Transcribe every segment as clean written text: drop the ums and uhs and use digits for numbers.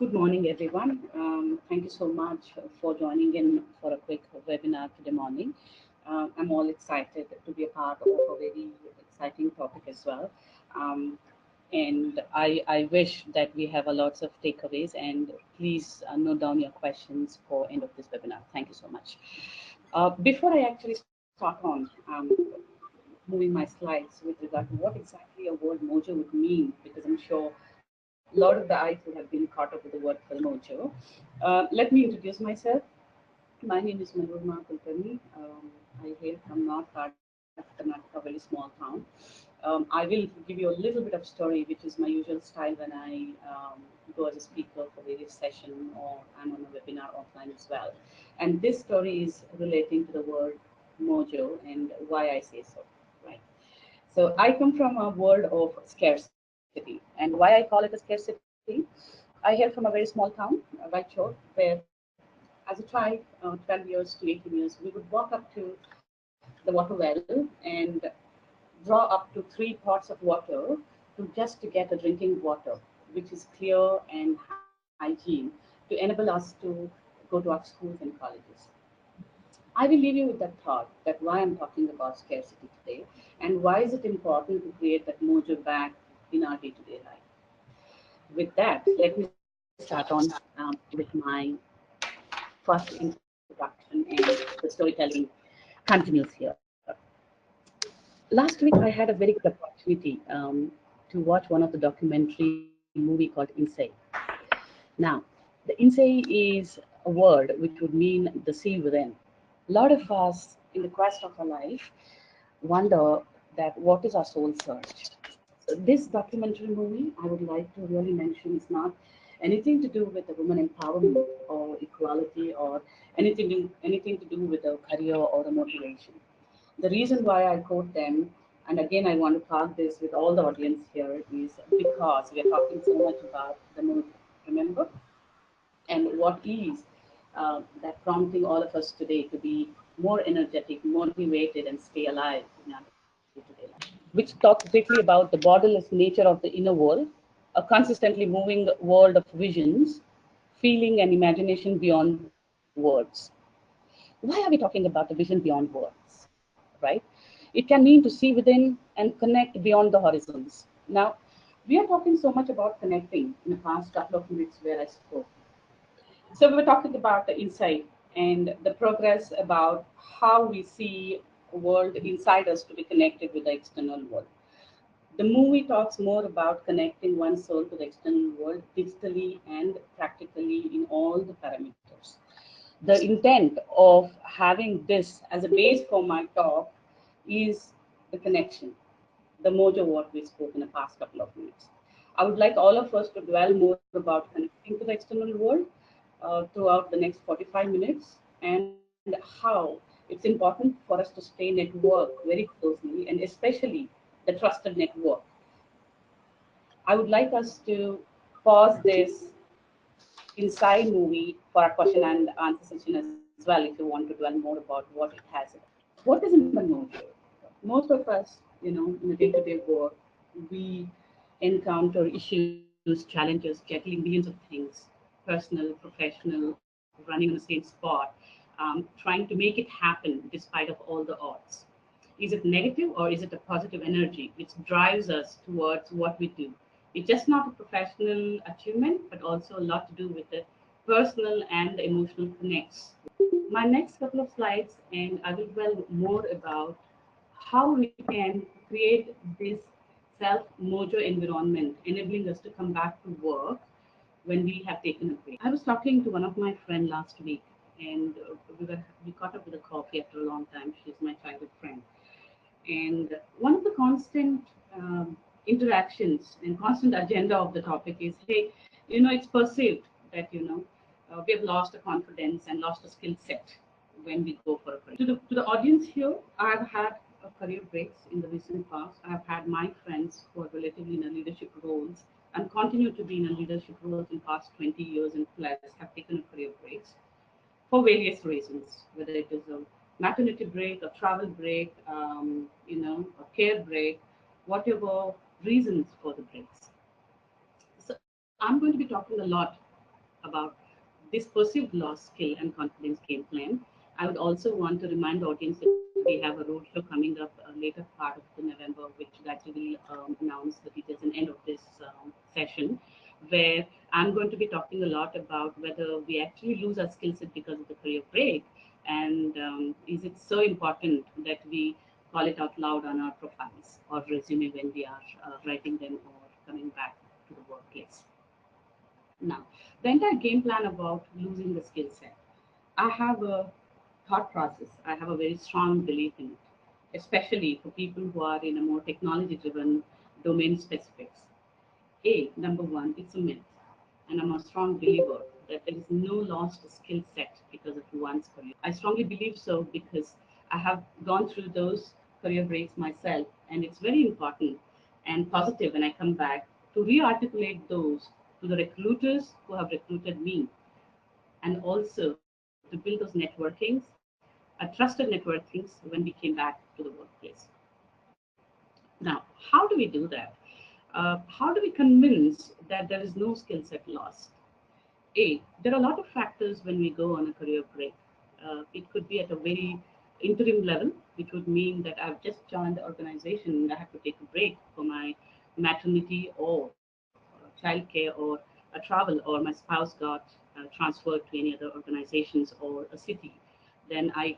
Good morning, everyone. Thank you so much for joining in for a quick webinar today morning. I'm all excited to be a part of a very exciting topic as well. Um, and I wish that we have a lots of takeaways and please note down your questions for end of this webinar. Thank you so much. Before I actually start on moving my slides with regard to what exactly a word mojo would mean, because I'm sure a lot of the eyes would have been caught up with the word for mojo. Let me introduce myself. My name is Manorama Kulkarni. I hail from North Karnataka, a very small town. I will give you a little bit of story, which is my usual style when I go as a speaker for various sessions or I'm on a webinar offline as well. And this story is relating to the word mojo and why I say so, right? So I come from a world of scarcity. And why I call it a scarcity? I hail from a very small town, Whitechor, where as a child, 12 years to 18 years, we would walk up to the water well and draw up to three pots of water just to get a drinking water, which is clear and hygiene to enable us to go to our schools and colleges. I will leave you with that thought that why I'm talking about scarcity today and why is it important to create that mojo back in our day-to-day life. With that, let me start on with my first introduction and the storytelling continues here. Last week, I had a very good opportunity to watch one of the documentary movie called Insane. Now, the Insane is a word which would mean the sea within. A lot of us in the quest of our life wonder that what is our soul search. So this documentary movie I would like to really mention is not anything to do with the women empowerment or equality or anything to do with a career or a motivation. The reason why I quote them, and again I want to park this with all the audience here, is because we are talking so much about the movie. Remember, and what is that prompting all of us today to be more energetic, motivated, and stay alive in our day-to-day life, which talks briefly about the borderless nature of the inner world, a consistently moving world of visions, feeling, and imagination beyond words. Why are we talking about the vision beyond words? Right? It can mean to see within and connect beyond the horizons. Now, we are talking so much about connecting in the past couple of minutes where I spoke. So we were talking about the insight and the progress about how we see a world inside us to be connected with the external world. The movie talks more about connecting one's soul to the external world digitally and practically in all the parameters. The intent of having this as a base for my talk is the connection, the mojo what we spoke in the past couple of minutes. I would like all of us to dwell more about connecting to the external world throughout the next 45 minutes and how it's important for us to stay network very closely and especially the trusted network. I would like us to pause this inside movie for a question and answer session as well if you want to dwell more about what it has. What does it mean by mojo? Most of us, in the day-to-day work, we encounter issues, challenges, juggling millions of things, personal, professional, running on the same spot, trying to make it happen despite of all the odds. Is it negative or is it a positive energy which drives us towards what we do? It's just not a professional achievement, but also a lot to do with the personal and the emotional connects. My next couple of slides, and I will dwell more about how we can create this self mojo environment, enabling us to come back to work when we have taken a break. I was talking to one of my friend last week, and we caught up with a coffee after a long time. She's my childhood friend, and one of the constant interactions and constant agenda of the topic is, hey, it's perceived that we have lost a confidence and lost a skill set when we go for a career. To the audience here, I've had a career breaks in the recent past. I've had my friends who are relatively in a leadership roles and continue to be in a leadership roles in past 20 years and plus have taken a career breaks for various reasons, whether it is a maternity break, a travel break, a care break, whatever reasons for the breaks. So I'm going to be talking a lot about this perceived lost skill and confidence game plan. I would also want to remind the audience that we have a roadshow coming up later part of the November, which Gayatri will announce the details in end of this session, where I'm going to be talking a lot about whether we actually lose our skill set because of the career break, and is it so important that we call it out loud on our profiles or resume when we are writing them or coming back to the workplace. Now, the entire game plan about losing the skill set. I have a thought process. I have a very strong belief in it, especially for people who are in a more technology driven domain specifics. Number one, it's a myth. And I'm a strong believer that there is no lost skill set because of one's career. I strongly believe so because I have gone through those career breaks myself, and it's very important and positive when I come back to re articulate those to the recruiters who have recruited me, and also to build those networkings, trusted networkings when we came back to the workplace. Now, how do we do that? How do we convince that there is no skill set lost? There are a lot of factors when we go on a career break. It could be at a very interim level, which would mean that I've just joined the organization and I have to take a break for my maternity or childcare or a travel, or my spouse got transferred to any other organizations or a city. Then I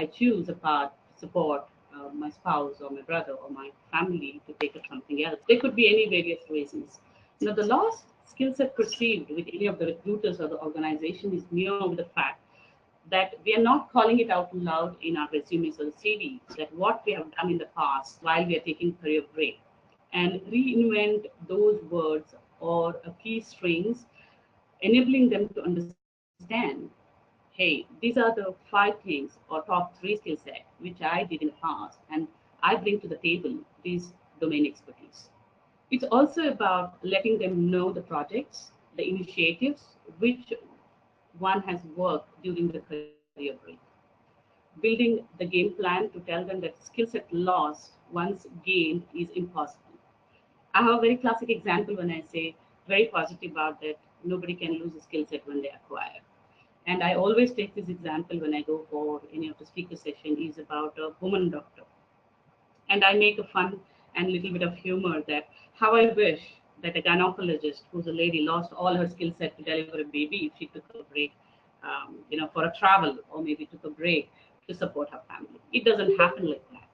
choose a path to support my spouse or my brother or my family to take up something else. There could be any various reasons. Now, the lost skill set perceived with any of the recruiters or the organization is mere with the fact that we are not calling it out loud in our resumes or the CVs, that what we have done in the past while we are taking career break, and reinvent those words or key strings, enabling them to understand, hey, these are the 5 things or top 3 skill set which I did in the past, and I bring to the table these domain expertise. It's also about letting them know the projects, the initiatives which one has worked during the career break. Building the game plan to tell them that skill set lost once gained is impossible. I have a very classic example when I say very positive about that nobody can lose a skill set when they acquire. And I always take this example when I go for any of the speaker session is about a woman doctor. And I make a fun and little bit of humor that how I wish that a gynecologist who's a lady lost all her skill set to deliver a baby if she took a break, for a travel or maybe took a break to support her family. It doesn't happen like that.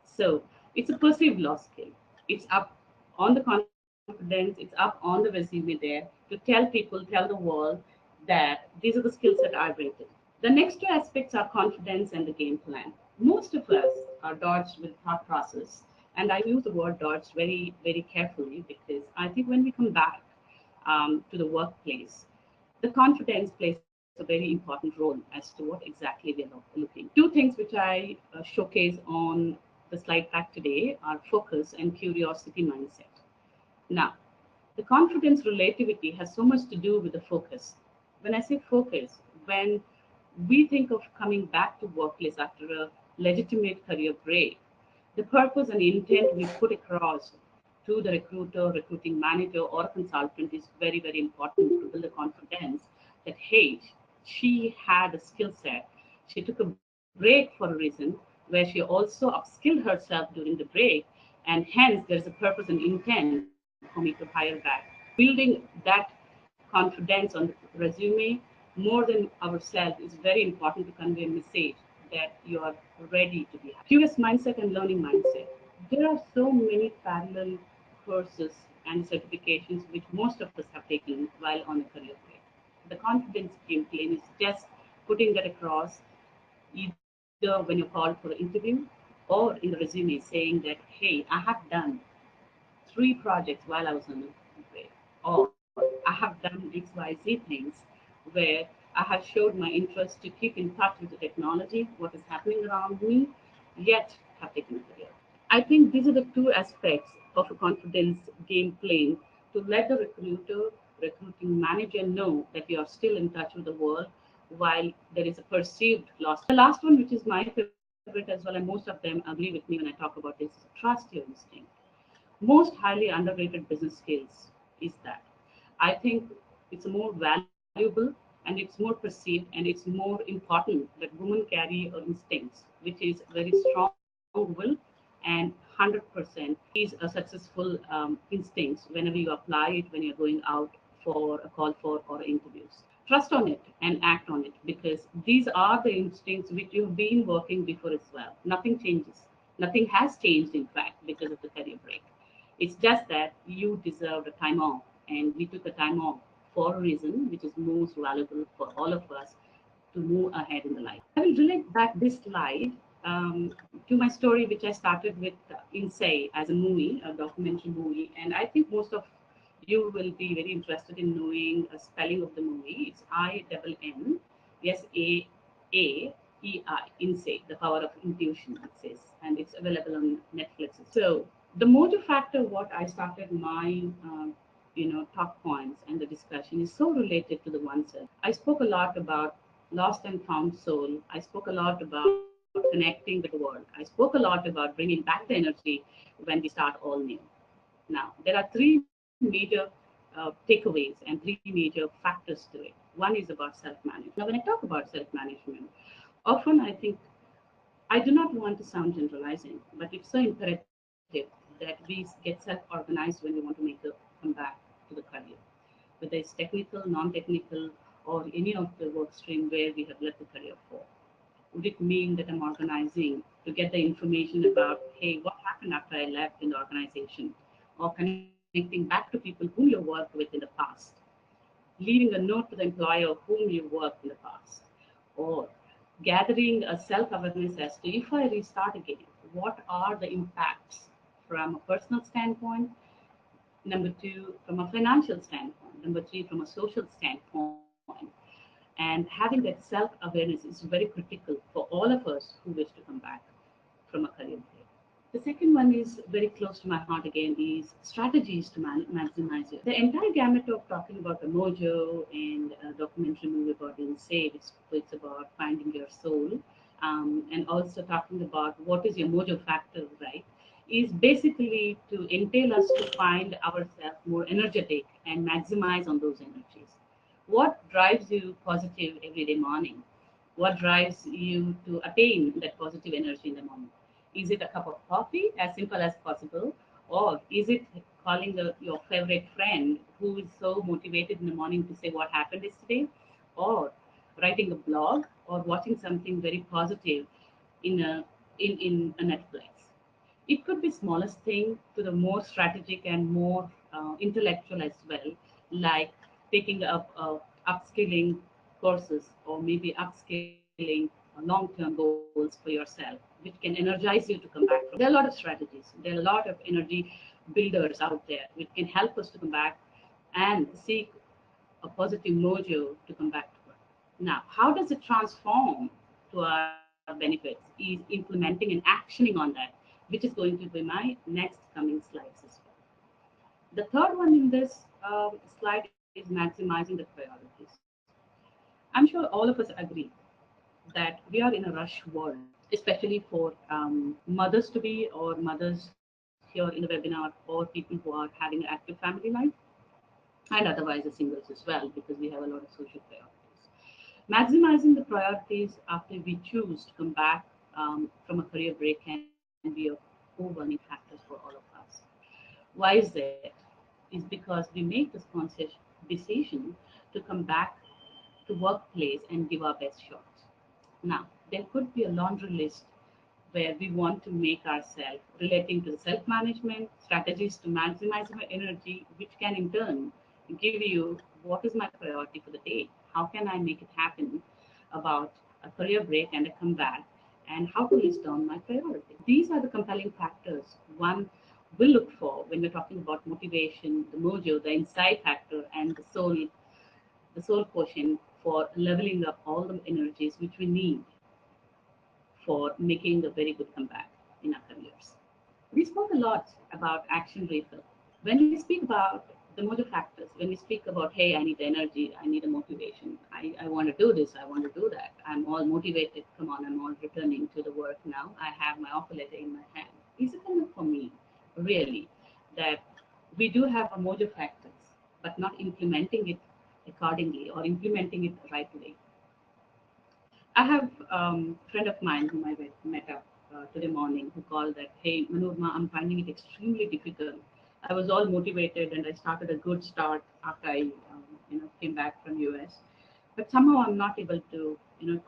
So it's a perceived loss skill. It's up on the confidence, it's up on the resume there to tell people, tell the world that these are the skills that I bring to. The next 2 aspects are confidence and the game plan. Most of us are dodged with thought process, and I use the word dodged very, very carefully because I think when we come back to the workplace, the confidence plays a very important role as to what exactly we are looking. 2 things which I showcase on the slide pack today are focus and curiosity mindset. Now, the confidence relativity has so much to do with the focus. When I say focus, when we think of coming back to workplace after a legitimate career break, the purpose and intent we put across to the recruiter, recruiting manager, or consultant is very, very important to build the confidence that, hey, she had a skill set. She took a break for a reason where she also upskilled herself during the break, and hence there is a purpose and intent for me to hire back. Building that confidence on the resume more than ourselves is very important to convey a message that you are ready to be hired. Curious mindset and learning mindset. There are so many parallel courses and certifications which most of us have taken while on a career break. The confidence game plan is just putting that across either when you're called for an interview or in the resume saying that, hey, I have done 3 projects while I was on a break, or I have done XYZ things where I have showed my interest to keep in touch with the technology, what is happening around me, yet have taken a career. I think these are the 2 aspects of a confidence game plan to let the recruiter, recruiting manager know that you are still in touch with the world while there is a perceived loss. The last one, which is my favorite as well, and most of them agree with me when I talk about this, is trust your instinct. Most highly underrated business skills is that. I think it's a more valuable valuable and it's more perceived and it's more important that women carry instincts, which is very strong will and 100% is a successful instincts whenever you apply it when you're going out for a call for or interviews. Trust on it and act on it because these are the instincts which you've been working before as well. Nothing changes. Nothing has changed, in fact, because of the career break. It's just that you deserved a time off, and we took a time off for a reason which is most valuable for all of us to move ahead in the life. I will relate back this slide to my story, which I started with Insay as a movie, a documentary movie, and I think most of you will be very interested in knowing a spelling of the movie. It's INNSAAEI, Insay, The Power of Intuition, it says, and it's available on Netflix. So the motive factor, what I started my talk points and the discussion is so related to the oneself. I spoke a lot about lost and found soul. I spoke a lot about connecting with the world. I spoke a lot about bringing back the energy when we start all new. Now, there are three major takeaways and three major factors to it. One is about self-management. Now, when I talk about self-management, often I think I do not want to sound generalizing, but it's so imperative that we get self-organized when we want to make a comeback to the career, whether it's technical, non-technical, or any of the work stream where we have left the career for. Would it mean that I'm organizing to get the information about, hey, what happened after I left in the organization, or connecting back to people whom you worked with in the past, leaving a note to the employer whom you worked in the past, or gathering a self-awareness as to if I restart again, what are the impacts from a personal standpoint, number two, from a financial standpoint, number three, from a social standpoint. And having that self-awareness is very critical for all of us who wish to come back from a career break. The second one is very close to my heart again is strategies to maximize it. The entire gamut of talking about the Mojo and a documentary movie about being saved, it's about finding your soul, and also talking about what is your Mojo factor, right? Is basically to entail us to find ourselves more energetic and maximize on those energies. What drives you positive every day morning? What drives you to attain that positive energy in the morning? Is it a cup of coffee, as simple as possible? Or is it calling your favorite friend who is so motivated in the morning to say what happened yesterday? Or writing a blog or watching something very positive in a Netflix? It could be smallest thing to the more strategic and more intellectual as well, like taking up upskilling courses or maybe upscaling long-term goals for yourself, which can energize you to come back from. There are a lot of strategies. There are a lot of energy builders out there which can help us to come back and seek a positive mojo to come back to work. Now, how does it transform to our benefits is implementing and actioning on that, which is going to be my next coming slides as well. The third one in this slide is maximizing the priorities. I'm sure all of us agree that we are in a rush world, especially for mothers to be or mothers here in the webinar or people who are having an active family life and otherwise the singles as well because we have a lot of social priorities. Maximizing the priorities after we choose to come back from a career break can be a overwhelming factor for all of us. Why is that? Is because we make this conscious decision to come back to workplace and give our best shots. Now, there could be a laundry list where we want to make ourselves relating to the self-management, strategies to maximize my energy, which can in turn give you what is my priority for the day, how can I make it happen about a career break and a comeback, and how to list down my priority. These are the compelling factors one will look for when we're talking about motivation, the mojo, the insight factor, and the soul quotient for leveling up all the energies which we need for making a very good comeback in our careers. We spoke a lot about action refill. When we speak about the mojo factors, when we speak about, hey, I need energy, I need a motivation, I want to do this, I want to do that, I'm all motivated, come on, I'm all returning to the work now, I have my offer letter in my hand. Is it enough for me, really, that we do have a mojo factors, but not implementing it accordingly or implementing it right away. I have a friend of mine whom I met up today morning who called that, hey, Manorama, I'm finding it extremely difficult. I was all motivated and I started a good start after I came back from US. But somehow I'm not able to,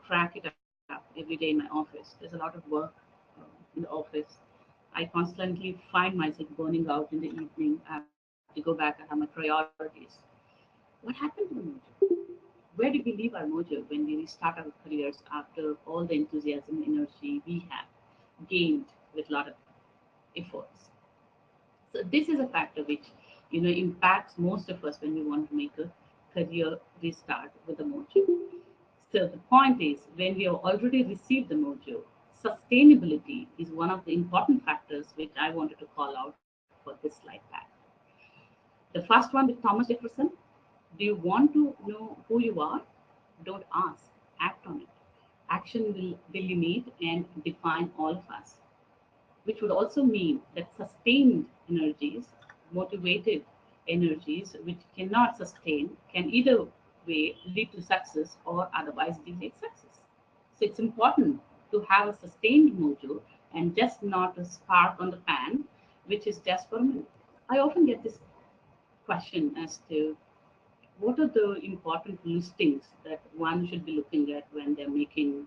crack it up every day in my office. There's a lot of work in the office. I constantly find myself burning out in the evening. I have to go back. I have my priorities. What happened to the mojo? Where did we leave our mojo when we restart our careers after all the enthusiasm and energy we have gained with a lot of efforts? So this is a factor which impacts most of us when we want to make a career restart with the mojo. So the point is, when we have already received the mojo, sustainability is one of the important factors which I wanted to call out for this slide pack. The first one with Thomas Jefferson: do you want to know who you are? Don't ask, act on it. Action will delineate and define all of us, which would also mean that sustained energies, motivated energies, which cannot sustain, can either way lead to success or otherwise delay success. So it's important to have a sustained mojo and just not a spark on the pan, which is just for a minute. I often get this question as to what are the important listings that one should be looking at when they're making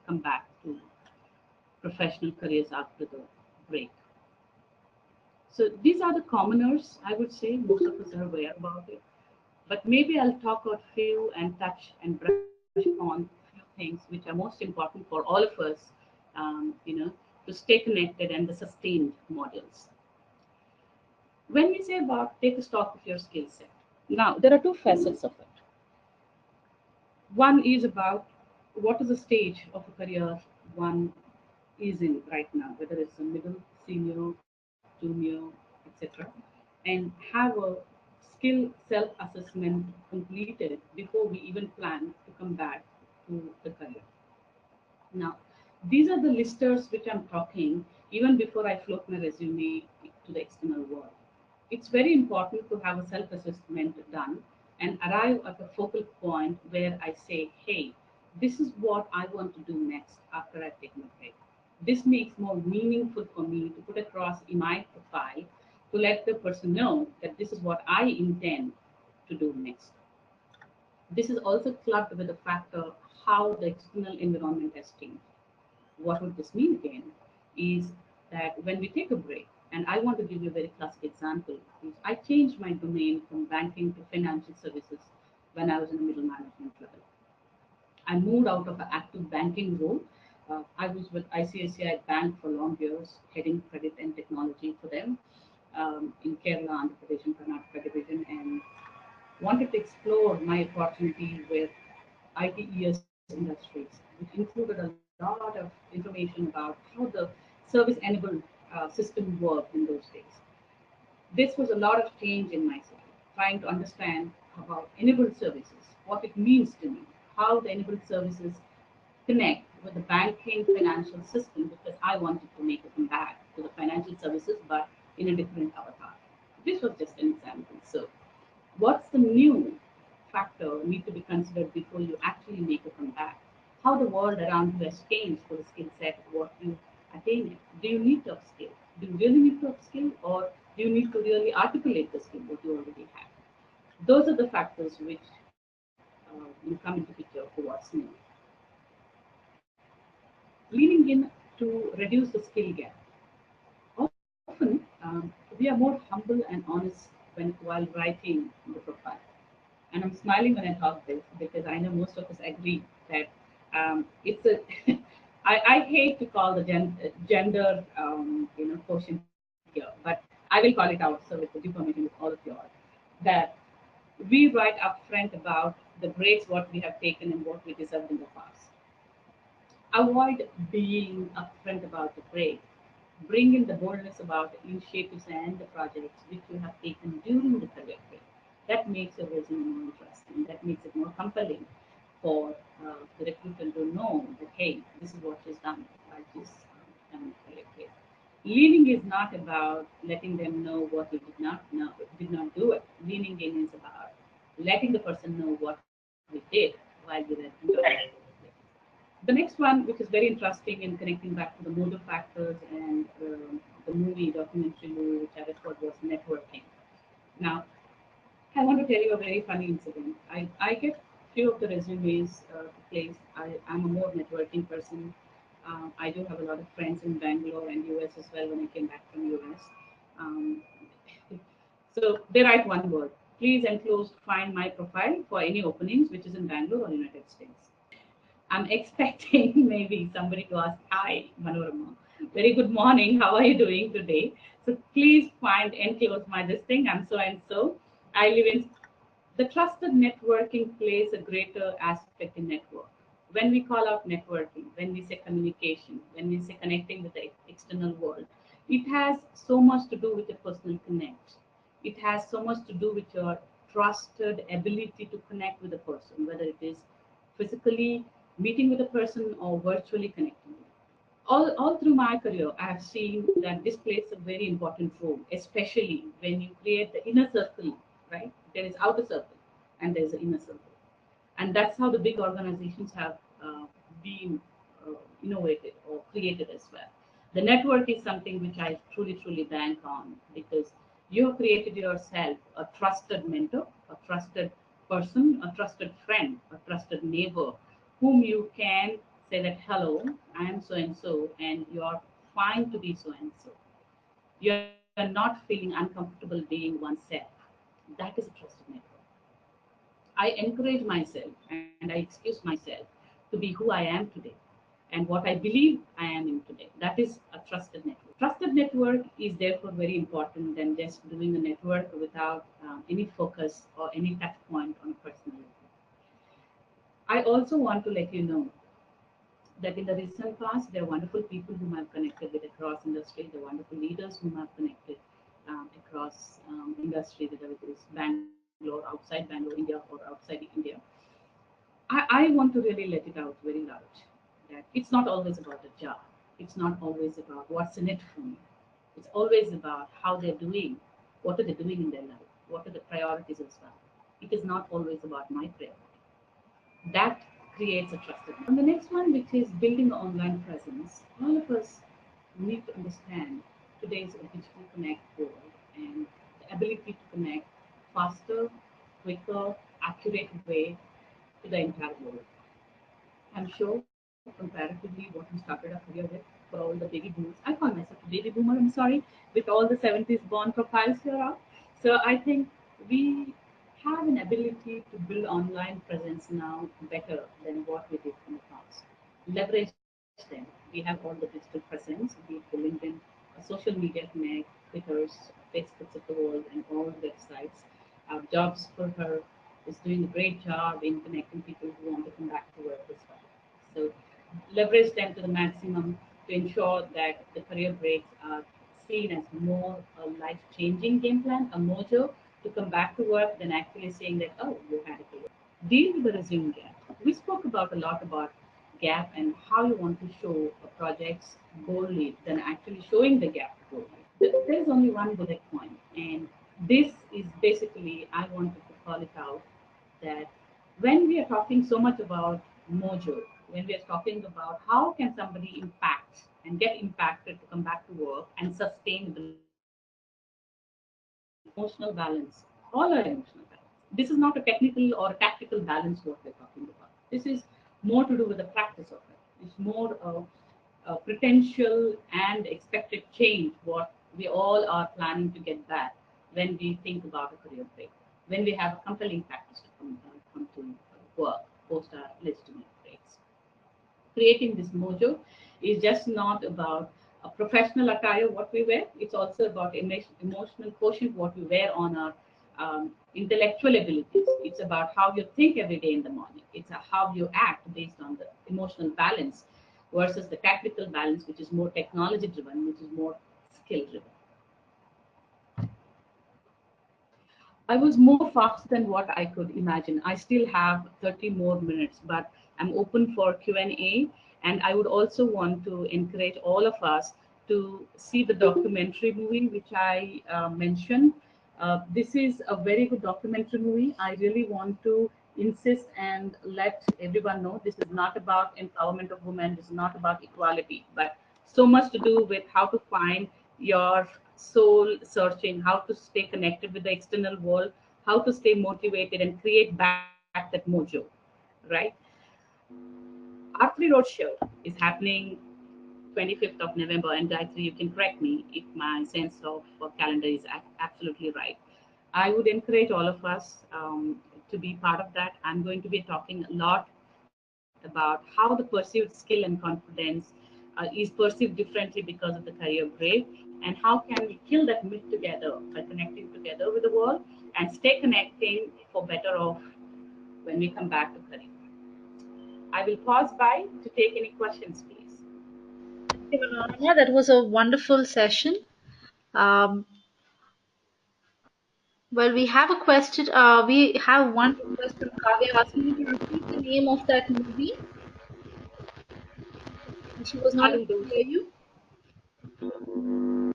come back to professional careers after the break. So these are the commoners, I would say. Most of us are aware about it. But maybe I'll talk about few and touch and brush upon few things which are most important for all of us, to stay connected and the sustained models. When we say about take a stock of your skill set, now there are two facets of it. One is about what is the stage of a career one is in right now, whether it's a middle, senior, junior, etc., and have a skill self assessment completed before we even plan to come back to the career. Now, these are the listers which I'm talking even before I float my resume to the external world. It's very important to have a self assessment done and arrive at a focal point where I say, hey, this is what I want to do next after I take my break. This makes more meaningful for me to put across in my profile to let the person know that this is what I intend to do next. This is also clubbed with the factor how the external environment has changed. What would this mean again? Is that when we take a break, and I want to give you a very classic example, is I changed my domain from banking to financial services when I was in the middle management level. I moved out of an active banking role. I was with ICICI Bank for long years, heading credit and technology for them in Kerala, Andhra Pradesh, and Karnataka division, and wanted to explore my opportunity with ITES industries, which included a lot of information about how the service enabled system worked in those days. This was a lot of change in myself, trying to understand about enabled services, what it means to me, how the enabled services connect with the banking financial system, because I wanted to make a comeback to the financial services but in a different avatar. This was just an example. So, what's the new factor need to be considered before you actually make a comeback? How the world around you has changed for the skill set, what you attain it. Do you need to upskill? Do you really need to upskill, or do you need to really articulate the skill what you already have? Those are the factors which will come into picture for what's new. Leaning in to reduce the skill gap. Often, we are more humble and honest while writing the profile. And I'm smiling when I talk this because I know most of us agree that it's a. I hate to call the gender quotient here, but I will call it out. So with the due permission with all of you all, that we write upfront about the breaks what we have taken and what we deserved in the past. Avoid being upfront about the break. Bring in the boldness about the initiatives and the projects which you have taken during the career break. That makes your resume more interesting. That makes it more compelling for the recruiter to know that, hey, this is what she's done by this career break. Leaning is not about letting them know what you did not know, did not do it. Leaning in is about letting the person know what we did while we were enjoying it. The next one, which is very interesting in connecting back to the Mojo factors and the movie, documentary movie, which I referred was networking. Now, I want to tell you a very funny incident. I get few of the resumes to place. I'm a more networking person. I do have a lot of friends in Bangalore and US as well when I came back from US. Um, so they write one word. Please enclosed find my profile for any openings which is in Bangalore or United States. I'm expecting maybe somebody to ask, hi, Manorama. Very good morning. How are you doing today? So please find enclose my this thing. I'm so and so. I live in the trusted networking plays a greater aspect in network. When we call out networking, when we say communication, when we say connecting with the external world, it has so much to do with your personal connect. It has so much to do with your trusted ability to connect with a person, whether it is physically meeting with a person or virtually connecting. All through my career, I have seen that this plays a very important role, especially when you create the inner circle, right? There is outer circle and there's the inner circle. And that's how the big organizations have been innovated or created as well. The network is something which I truly, truly bank on because you have created yourself a trusted mentor, a trusted person, a trusted friend, a trusted neighbor whom you can say that, hello, I am so and so, and you are fine to be so and so. You are not feeling uncomfortable being oneself. That is a trusted network. I encourage myself and I excuse myself to be who I am today and what I believe I am in today. That is a trusted network. Trusted network is therefore very important than just doing a network without any focus or any touch point on a personal level. I also want to let you know that in the recent past, there are wonderful people whom I've connected with across industry, the wonderful leaders whom I've connected across industry, whether it is Bangalore, outside Bangalore, India, or outside India. I want to really let it out very loud that it's not always about the job. It's not always about what's in it for me. It's always about how they're doing, what are they doing in their life, what are the priorities as well. It is not always about my priority. That creates a trusted network. And the next one, which is building an online presence, all of us need to understand today's digital connect world and the ability to connect faster, quicker, accurate way to the entire world. I'm sure comparatively what we started our career with for all the baby boomers. I call myself a baby boomer, I'm sorry, with all the 70s born profiles here out. So I think we have an ability to build online presence now better than what we did in the past. Leverage them. We have all the digital presence, be it the LinkedIn, social media connect, Twitters, Facebooks of the world, and all the websites. Jobs for her is doing a great job in connecting people who want to come back to work as well. So leverage them to the maximum to ensure that the career breaks are seen as more a life-changing game plan, a mojo to come back to work than actually saying that, oh, you had a career. Deal with the resume gap. We spoke about a lot about gap and how you want to show projects boldly than actually showing the gap boldly. There's only one bullet point, and this is basically, I wanted to call it out that when we are talking so much about mojo, when we are talking about how can somebody impact and get impacted to come back to work and sustain the emotional balance, all our emotional balance. This is not a technical or a tactical balance what we're talking about. This is more to do with the practice of it. It's more potential and expected change what we all are planning to get back when we think about a career break, when we have compelling factors to come to work post our legitimate breaks. Creating this mojo is just not about a professional attire, what we wear. It's also about emotional quotient, what we wear on our intellectual abilities. It's about how you think every day in the morning. It's how you act based on the emotional balance versus the tactical balance, which is more technology driven, which is more skill driven. I was more fast than what I could imagine. I still have 30 more minutes, but I'm open for Q&A. And I would also want to encourage all of us to see the documentary movie, which I mentioned. This is a very good documentary movie. I really want to insist and let everyone know this is not about empowerment of women, this is not about equality, but so much to do with how to find your soul searching, how to stay connected with the external world, how to stay motivated and create back that mojo, right? R3 Roadshow is happening 25th of November, and Gayatri, you can correct me if my sense of calendar is absolutely right. I would encourage all of us to be part of that. I'm going to be talking a lot about how the perceived skill and confidence is perceived differently because of the career grade, and how can we kill that myth together by connecting together with the world and stay connecting for better off when we come back to career. I will pause by to take any questions, please. Thank you, Manorama. That was a wonderful session. Um, well, we have a question. We have one request from Kavya asking you to repeat the name of that movie. She was I not able will to do hear so. you.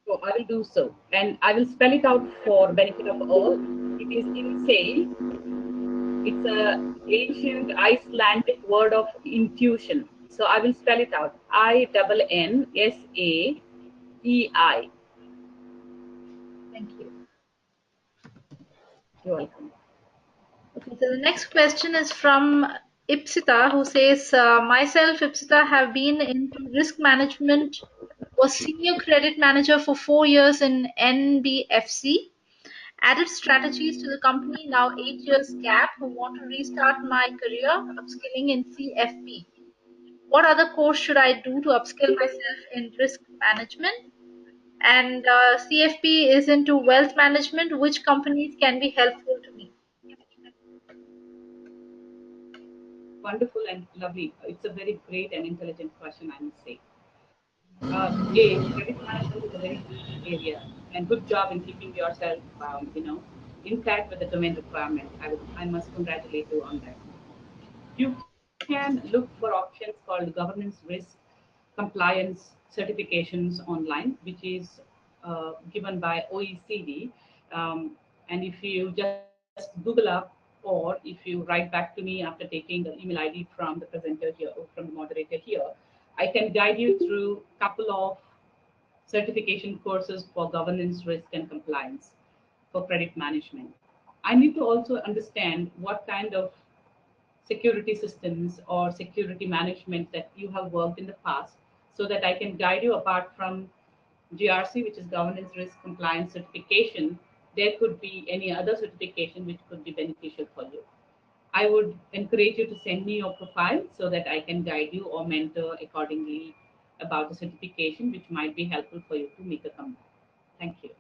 So I will do so. And I will spell it out for benefit of all. It is insane. It's a ancient Icelandic word of intuition. So I will spell it out. Insaei. Thank you. You're welcome. Okay, so the next question is from Ipsita, who says, myself, Ipsita, have been into risk management, was senior credit manager for 4 years in NBFC, added strategies to the company, now 8 years gap, who want to restart my career, upskilling in CFP. What other course should I do to upskill myself in risk management? And CFP is into wealth management. Which companies can be helpful to me? Wonderful and lovely. It's a very great and intelligent question, I must say. A, credit management is a very deep area, and good job in keeping yourself, intact with the domain requirement. I must congratulate you on that. You can look for options called governance risk compliance certifications online, which is given by OECD. And if you just Google up, or if you write back to me after taking the email ID from the presenter here or from the moderator here, I can guide you through a couple of certification courses for governance, risk, and compliance for credit management. I need to also understand what kind of security systems or security management that you have worked in the past so that I can guide you apart from GRC, which is governance risk compliance certification. There could be any other certification which could be beneficial for you. I would encourage you to send me your profile so that I can guide you or mentor accordingly about the certification, which might be helpful for you to make a comeback. Thank you.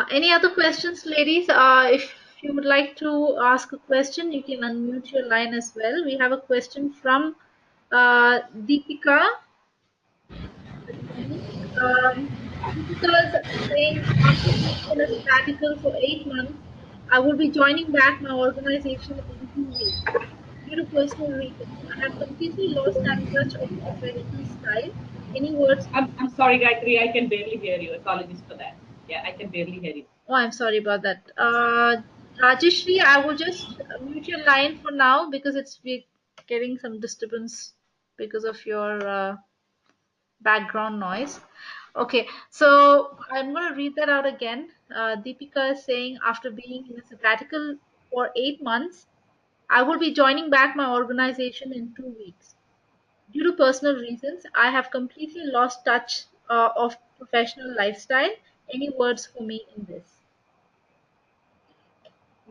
Any other questions, ladies? If you would like to ask a question, you can unmute your line as well. We have a question from Deepika. Good morning. Deepika is saying, after being in a sabbatical for 8 months, I will be joining back my organization in 2 weeks. Due to personal reasons, I have completely lost that touch of professional style. Any words? I'm sorry, Gayatri, I can barely hear you. Apologies for that. Yeah, I can barely hear you. Oh, I'm sorry about that. Rajeshri, I will just mute your line for now because we're getting some disturbance because of your background noise. Okay, so I'm going to read that out again. Deepika is saying, after being in a sabbatical for 8 months, I will be joining back my organization in 2 weeks. Due to personal reasons, I have completely lost touch of professional lifestyle. Any words for me in this?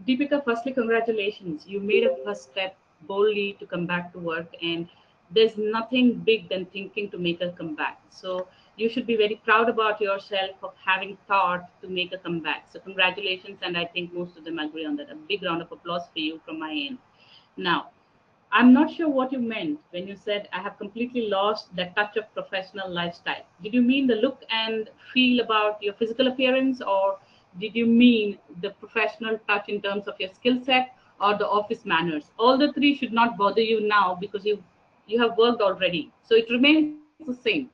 Deepika, firstly, congratulations. You made a first step boldly to come back to work, and there's nothing big than thinking to make a comeback. So you should be very proud about yourself of having thought to make a comeback. So congratulations, and I think most of them agree on that. A big round of applause for you from my end. Now, I'm not sure what you meant when you said I have completely lost that touch of professional lifestyle. Did you mean the look and feel about your physical appearance, or did you mean the professional touch in terms of your skill set or the office manners? All the three should not bother you now because you have worked already. So it remains the same.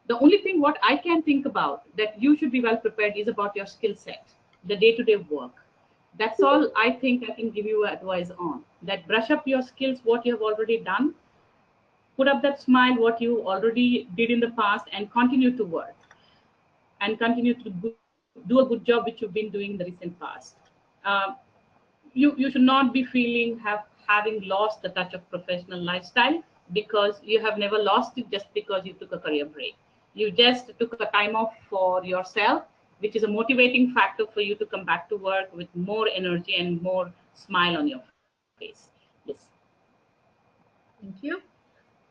The only thing what I can think about that you should be well prepared is about your skill set, the day-to-day work. That's all I think I can give you advice on. That brush up your skills, what you have already done, put up that smile, what you already did in the past, and continue to work and continue to do a good job which you've been doing in the recent past. Uh, you should not be feeling having lost the touch of professional lifestyle, because you have never lost it just because you took a career break. You just took a time off for yourself, which is a motivating factor for you to come back to work with more energy and more smile on your face. Yes. Thank you.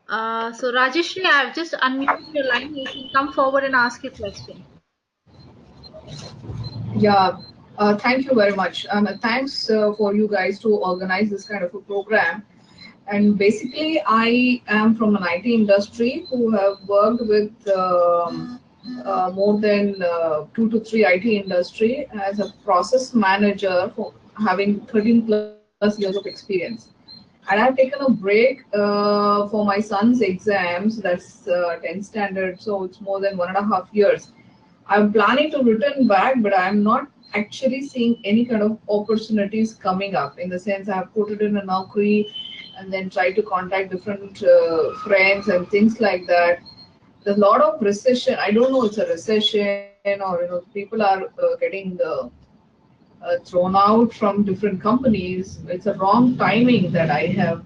So Rajeshri, I've just unmuted your line. You can come forward and ask your question. Yeah, thank you very much. Thanks for you guys to organize this kind of a program. And basically, I am from an IT industry who have worked with more than 2 to 3 IT industry as a process manager for having 13 plus years of experience. And I've taken a break for my son's exams. That's 10th standard, so it's more than 1.5 years. I'm planning to return back, but I'm not actually seeing any kind of opportunities coming up. In the sense, I've put it in a Naukri and then try to contact different friends and things like that. There's a lot of recession. I don't know it's a recession or people are getting thrown out from different companies. It's a wrong timing that I have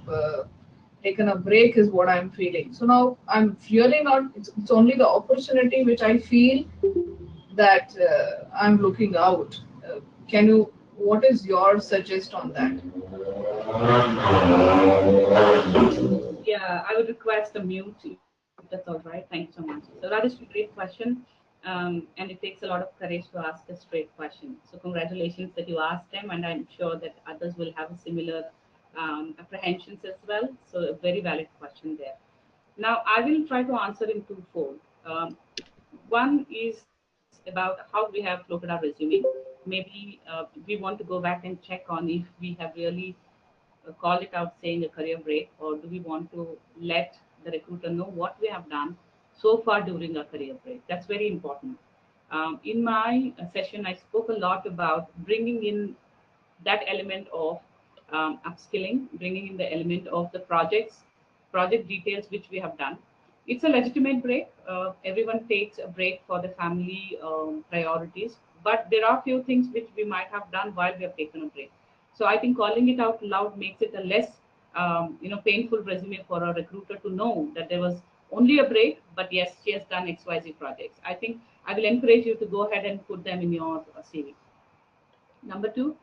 taken a break is what I'm feeling. So now I'm really not. It's only the opportunity which I feel that I'm looking out. Can you? What is your suggest on that? Yeah, I would request a mute if that's all right. Thank you so much. So that is a great question, and it takes a lot of courage to ask a straight question. So congratulations that you asked them, and I'm sure that others will have a similar apprehensions as well. So a very valid question there. Now I will try to answer in twofold. One is about how we have floated our resume. Maybe we want to go back and check on if we have really call it out saying a career break, or do we want to let the recruiter know what we have done so far during our career break? That's very important. In my session, I spoke a lot about bringing in that element of upskilling, bringing in the element of the project details which we have done. It's a legitimate break. Everyone takes a break for the family priorities, but there are few things which we might have done while we have taken a break. So I think calling it out loud makes it a less painful resume for a recruiter to know that there was only a break, but yes, she has done XYZ projects. I think I will encourage you to go ahead and put them in your CV. Number two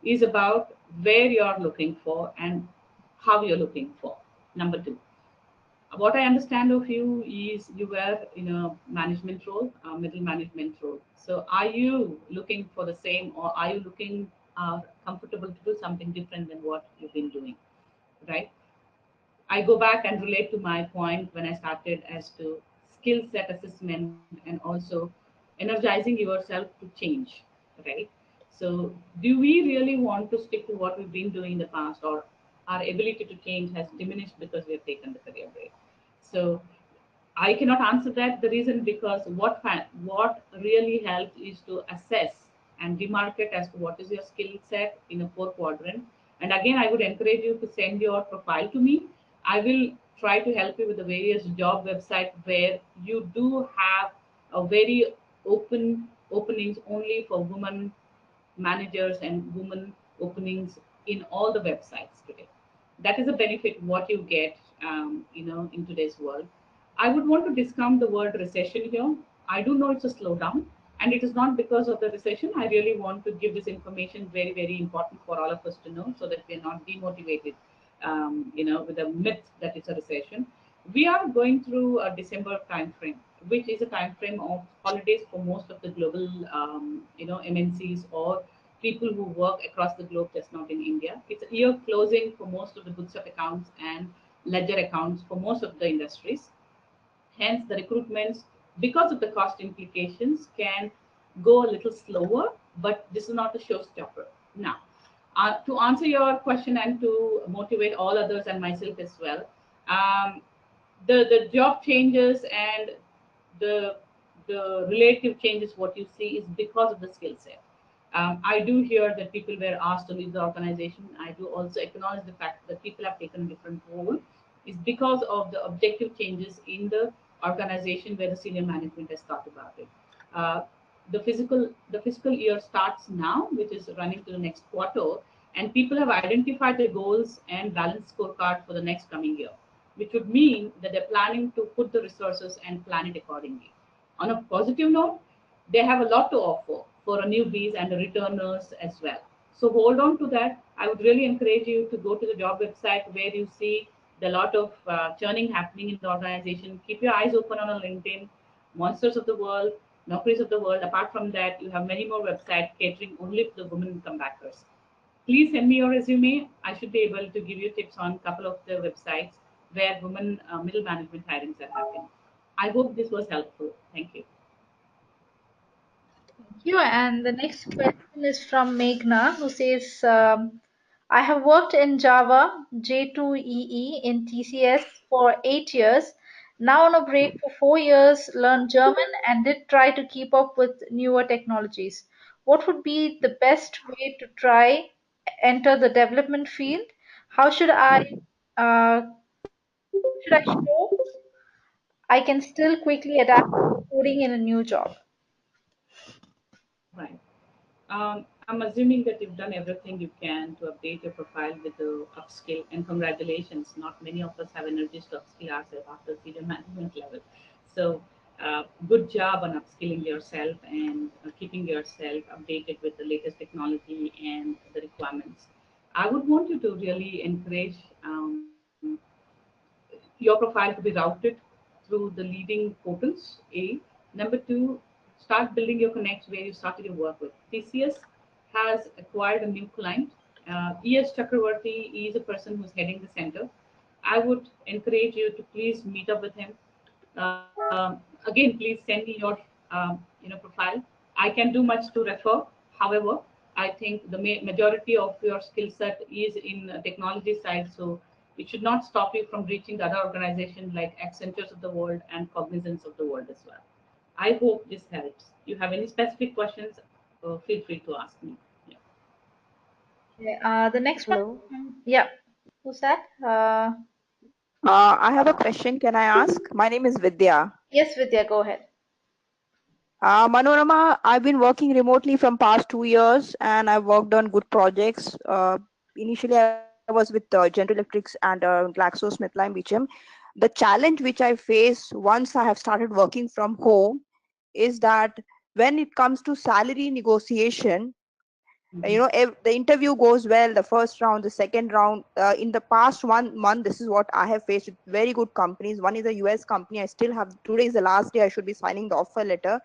is about where you're looking for and how you're looking for. Number two, what I understand of you is you were in a management role, middle management role. So are you looking for the same, or are you looking comfortable to do something different than what you've been doing, right? I go back and relate to my point when I started as to skill set assessment and also energizing yourself to change, right? So, do we really want to stick to what we've been doing in the past, or our ability to change has diminished because we have taken the career break? So, I cannot answer that. The reason because what really helps is to assess and demarcate as to what is your skill set in a 4 quadrant. And again, I would encourage you to send your profile to me. I will try to help you with the various job websites where you do have a very openings only for women managers and women openings in all the websites today. That is a benefit what you get, in today's world. I would want to discount the word recession here. I do know it's a slowdown, and it is not because of the recession. I really want to give this information very, very important for all of us to know, so that we're not demotivated, with a myth that it's a recession. We are going through a December timeframe, which is a time frame of holidays for most of the global, MNCs or people who work across the globe, just not in India. It's a year closing for most of the books of accounts and ledger accounts for most of the industries. Hence, the recruitments, because of the cost implications, can go a little slower, but this is not a showstopper. Now, to answer your question and to motivate all others and myself as well, the job changes and the relative changes what you see is because of the skill set. I do hear that people were asked to leave the organization. I do also acknowledge the fact that people have taken a different role is because of the objective changes in the organization where the senior management has thought about it. Uh, the fiscal year starts now, which is running to the next quarter, and people have identified their goals and balanced scorecard for the next coming year, which would mean that they're planning to put the resources and plan it accordingly. On a positive note, they have a lot to offer for a newbies and the returners as well. So hold on to that. I would really encourage you to go to the job website where you see a lot of churning happening in the organization. Keep your eyes open on a LinkedIn, Monsters of the World, Naukris of the World. Apart from that, you have many more websites catering only to the women comebackers. Please send me your resume. I should be able to give you tips on a couple of the websites where women middle management hirings are happening. I hope this was helpful. Thank you. Thank you. And the next question is from Meghna, who says, I have worked in Java J2EE in TCS for 8 years. Now on a break for 4 years, learned German and did try to keep up with newer technologies. What would be the best way to try enter the development field? How uh, should I show I can still quickly adapt to coding in a new job? Right. I'm assuming that you've done everything you can to update your profile with the upskill, and congratulations. Not many of us have energies to upskill ourselves after senior management level. So, good job on upskilling yourself and keeping yourself updated with the latest technology and the requirements. I would want you to really encourage your profile to be routed through the leading portals. A. Number two, start building your connects where you started your work with. TCS has acquired a new client. ES Chakravarti is a person who's heading the center. I would encourage you to please meet up with him. Again, please send me your profile. I can do much to refer. However, I think the majority of your skill set is in technology side, so it should not stop you from reaching the other organizations like Accentures of the world and Cognizance of the world as well. I hope this helps. You have any specific questions? Feel free to ask me. Yeah. Okay, the next one, Hello. yeah, who's that? I have a question. Can I ask? My name is Vidya. Yes, Vidya, go ahead. Manorama, I've been working remotely from past 2 years, and I've worked on good projects. Initially, I was with General Electrics and GlaxoSmithKline Beecham. The challenge which I face once I have started working from home is that when it comes to salary negotiation, Mhm. the interview goes well, the first round, the second round. In the past 1 month, this is what I have faced with very good companies. One is a US company. I still have, today is the last day I should be signing the offer letter.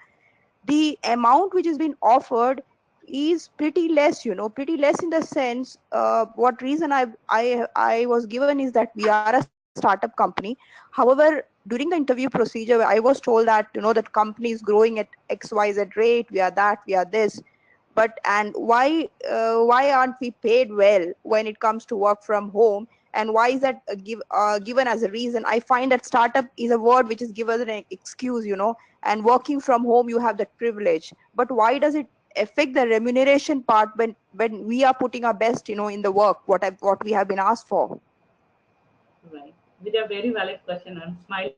The amount which has been offered is pretty less, pretty less in the sense, what reason I was given is that we are a startup company. However, during the interview procedure, I was told that that company is growing at XYZ rate, we are that, we are this. But and why aren't we paid well when it comes to work from home? And why is that given as a reason? I find that startup is a word which is given as an excuse, and working from home you have that privilege. But why does it affect the remuneration part when we are putting our best, in the work what we have been asked for? Right. With a very valid question. I'm smiling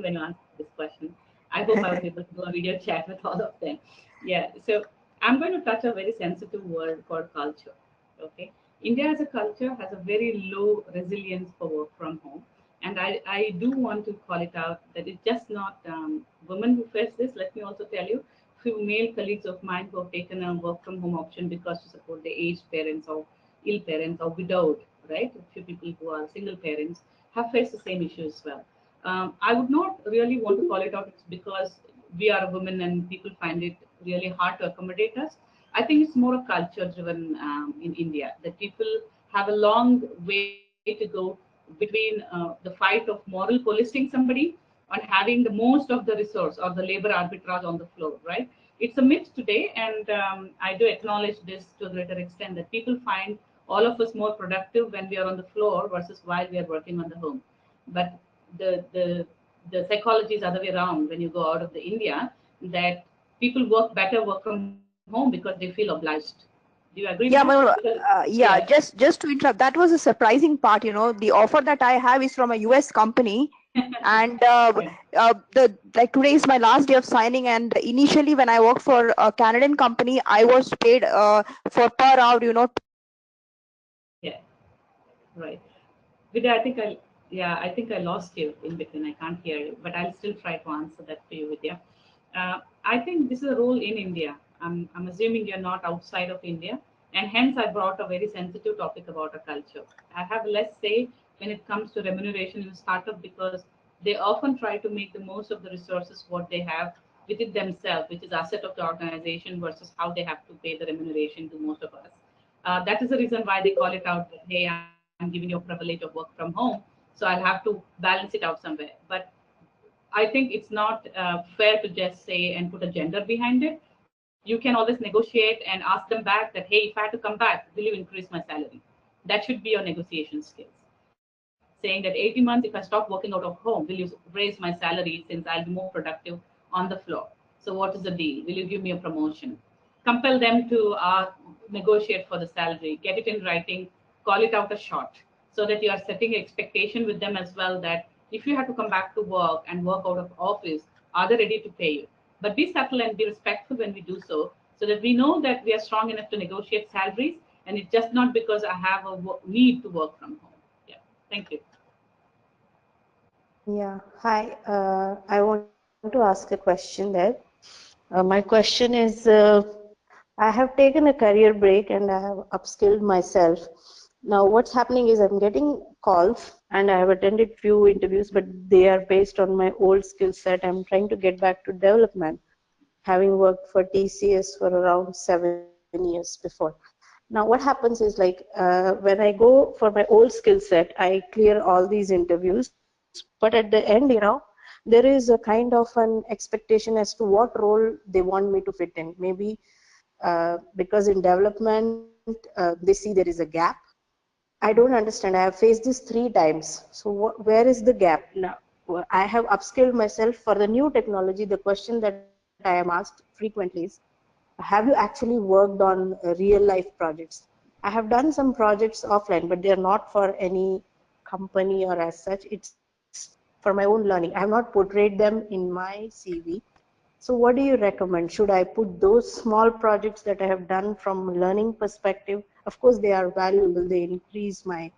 when you ask this question. I hope I was able to do a video chat with all of them. Yeah. So I'm going to touch a very sensitive word called culture. Okay. India as a culture has a very low resilience for work from home. And I do want to call it out that it's just not women who face this. Let me also tell you, few male colleagues of mine who have taken a work from home option because to support their aged parents or ill parents or widowed, right? A few people who are single parents have faced the same issue as well. I would not really want to call it out because we are a woman and people find it really hard to accommodate us. I think it's more a culture driven in India that people have a long way to go between the fight of moral policing somebody on having the most of the resource or the labor arbitrage on the floor, right? It's a myth today, and I do acknowledge this to a greater extent that people find all of us more productive when we are on the floor versus while we are working on the home. But the the psychology is other way around when you go out of the India, that people work better, work from home because they feel obliged. Do you agree with that? Yeah, Because yeah, yeah. Just to interrupt, that was a surprising part. The offer that I have is from a US company, and yeah, the like today is my last day of signing. And initially, when I worked for a Canadian company, I was paid for per hour. yeah, right. Vidya, I think I lost you in between. I can't hear you, but I'll still try to answer that for you, Vidya. I think this is a role in India. I'm assuming you're not outside of India, and hence I brought a very sensitive topic about a culture. I have less say when it comes to remuneration in a startup because they often try to make the most of the resources what they have within themselves, which is asset of the organization versus how they have to pay the remuneration to most of us. That is the reason why they call it out that, hey, I'm giving you a privilege of work from home, so I'll have to balance it out somewhere. But I think it's not fair to just say and put a gender behind it. You can always negotiate and ask them back that, hey, if I had to come back, will you increase my salary? That should be your negotiation skills. Saying that 18 months, if I stop working out of home, will you raise my salary since I'll be more productive on the floor? So, what is the deal? Will you give me a promotion? Compel them to negotiate for the salary, get it in writing, call it out a short, so that you are setting expectation with them as well that if you have to come back to work and work out of office, are they ready to pay you? But be subtle and be respectful when we do so that we know that we are strong enough to negotiate salaries, and it's just not because I have a need to work from home. Yeah, thank you. Yeah, hi. I want to ask a question there. My question is I have taken a career break and I have upskilled myself. Now, what's happening is I'm getting calls and I have attended few interviews, but they are based on my old skill set. I'm trying to get back to development, having worked for TCS for around 7 years before. Now, what happens is like when I go for my old skill set, I clear all these interviews, but at the end, there is a kind of an expectation as to what role they want me to fit in. Maybe because in development, they see there is a gap. I don't understand. I have faced this 3 times. So where is the gap? Now, I have upskilled myself for the new technology. The question that I am asked frequently is, have you actually worked on real life projects? I have done some projects offline, but they are not for any company or as such. It's for my own learning. I have not portrayed them in my CV. So what do you recommend? Should I put those small projects that I have done from a learning perspective? Of course, they are valuable. They increase my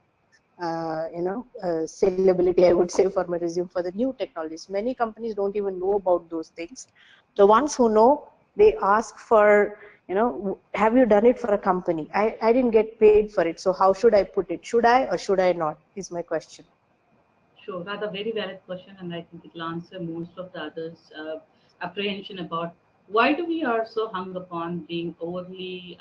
saleability, I would say, for my resume for the new technologies. Many companies don't even know about those things. The ones who know, they ask for, have you done it for a company? I didn't get paid for it, so how should I put it? Should I or should I not? Is my question. Sure, that's a very valid question, and I think it will answer most of the others' apprehension about why do we are so hung upon being overly.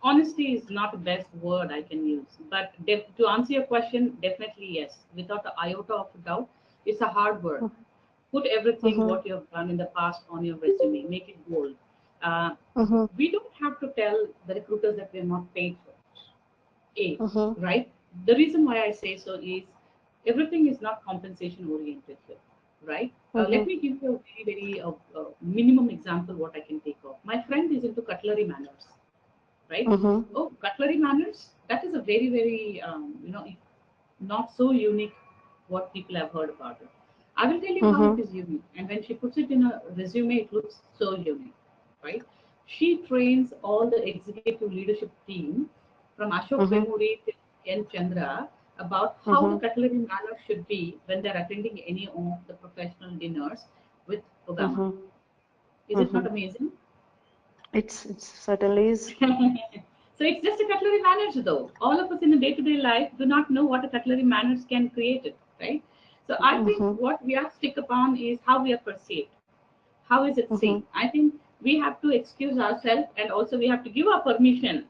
Honesty is not the best word I can use, but to answer your question, definitely yes. Without the iota of a doubt, it's a hard work. Put everything Mm-hmm. what you have done in the past on your resume, make it bold. Uh, Mm-hmm. we don't have to tell the recruiters that we're not paid for A, Mm-hmm. right? The reason why I say so is everything is not compensation oriented here, right? Mm-hmm. Let me give you a very minimum example what I can take of. My friend is into cutlery manners, right? Mm-hmm. Oh, cutlery manners, that is a very, very, not so unique what people have heard about it. I will tell you how it Mm-hmm. is unique. And when she puts it in a resume, it looks so unique, right? She trains all the executive leadership team from Ashok Mm-hmm. Vemuri to N. Chandra about how the Mm-hmm. cutlery manners should be when they're attending any of the professional dinners with Obama. Mm-hmm. Is it Mm-hmm. not amazing? It certainly is. So it's just a cutlery manners, though. All of us in a day-to-day life do not know what a cutlery manners can create it, right? So I think Mm-hmm. what we have to stick upon is how we are perceived. How is it Mm-hmm. seen? I think we have to excuse ourselves, and also we have to give our permission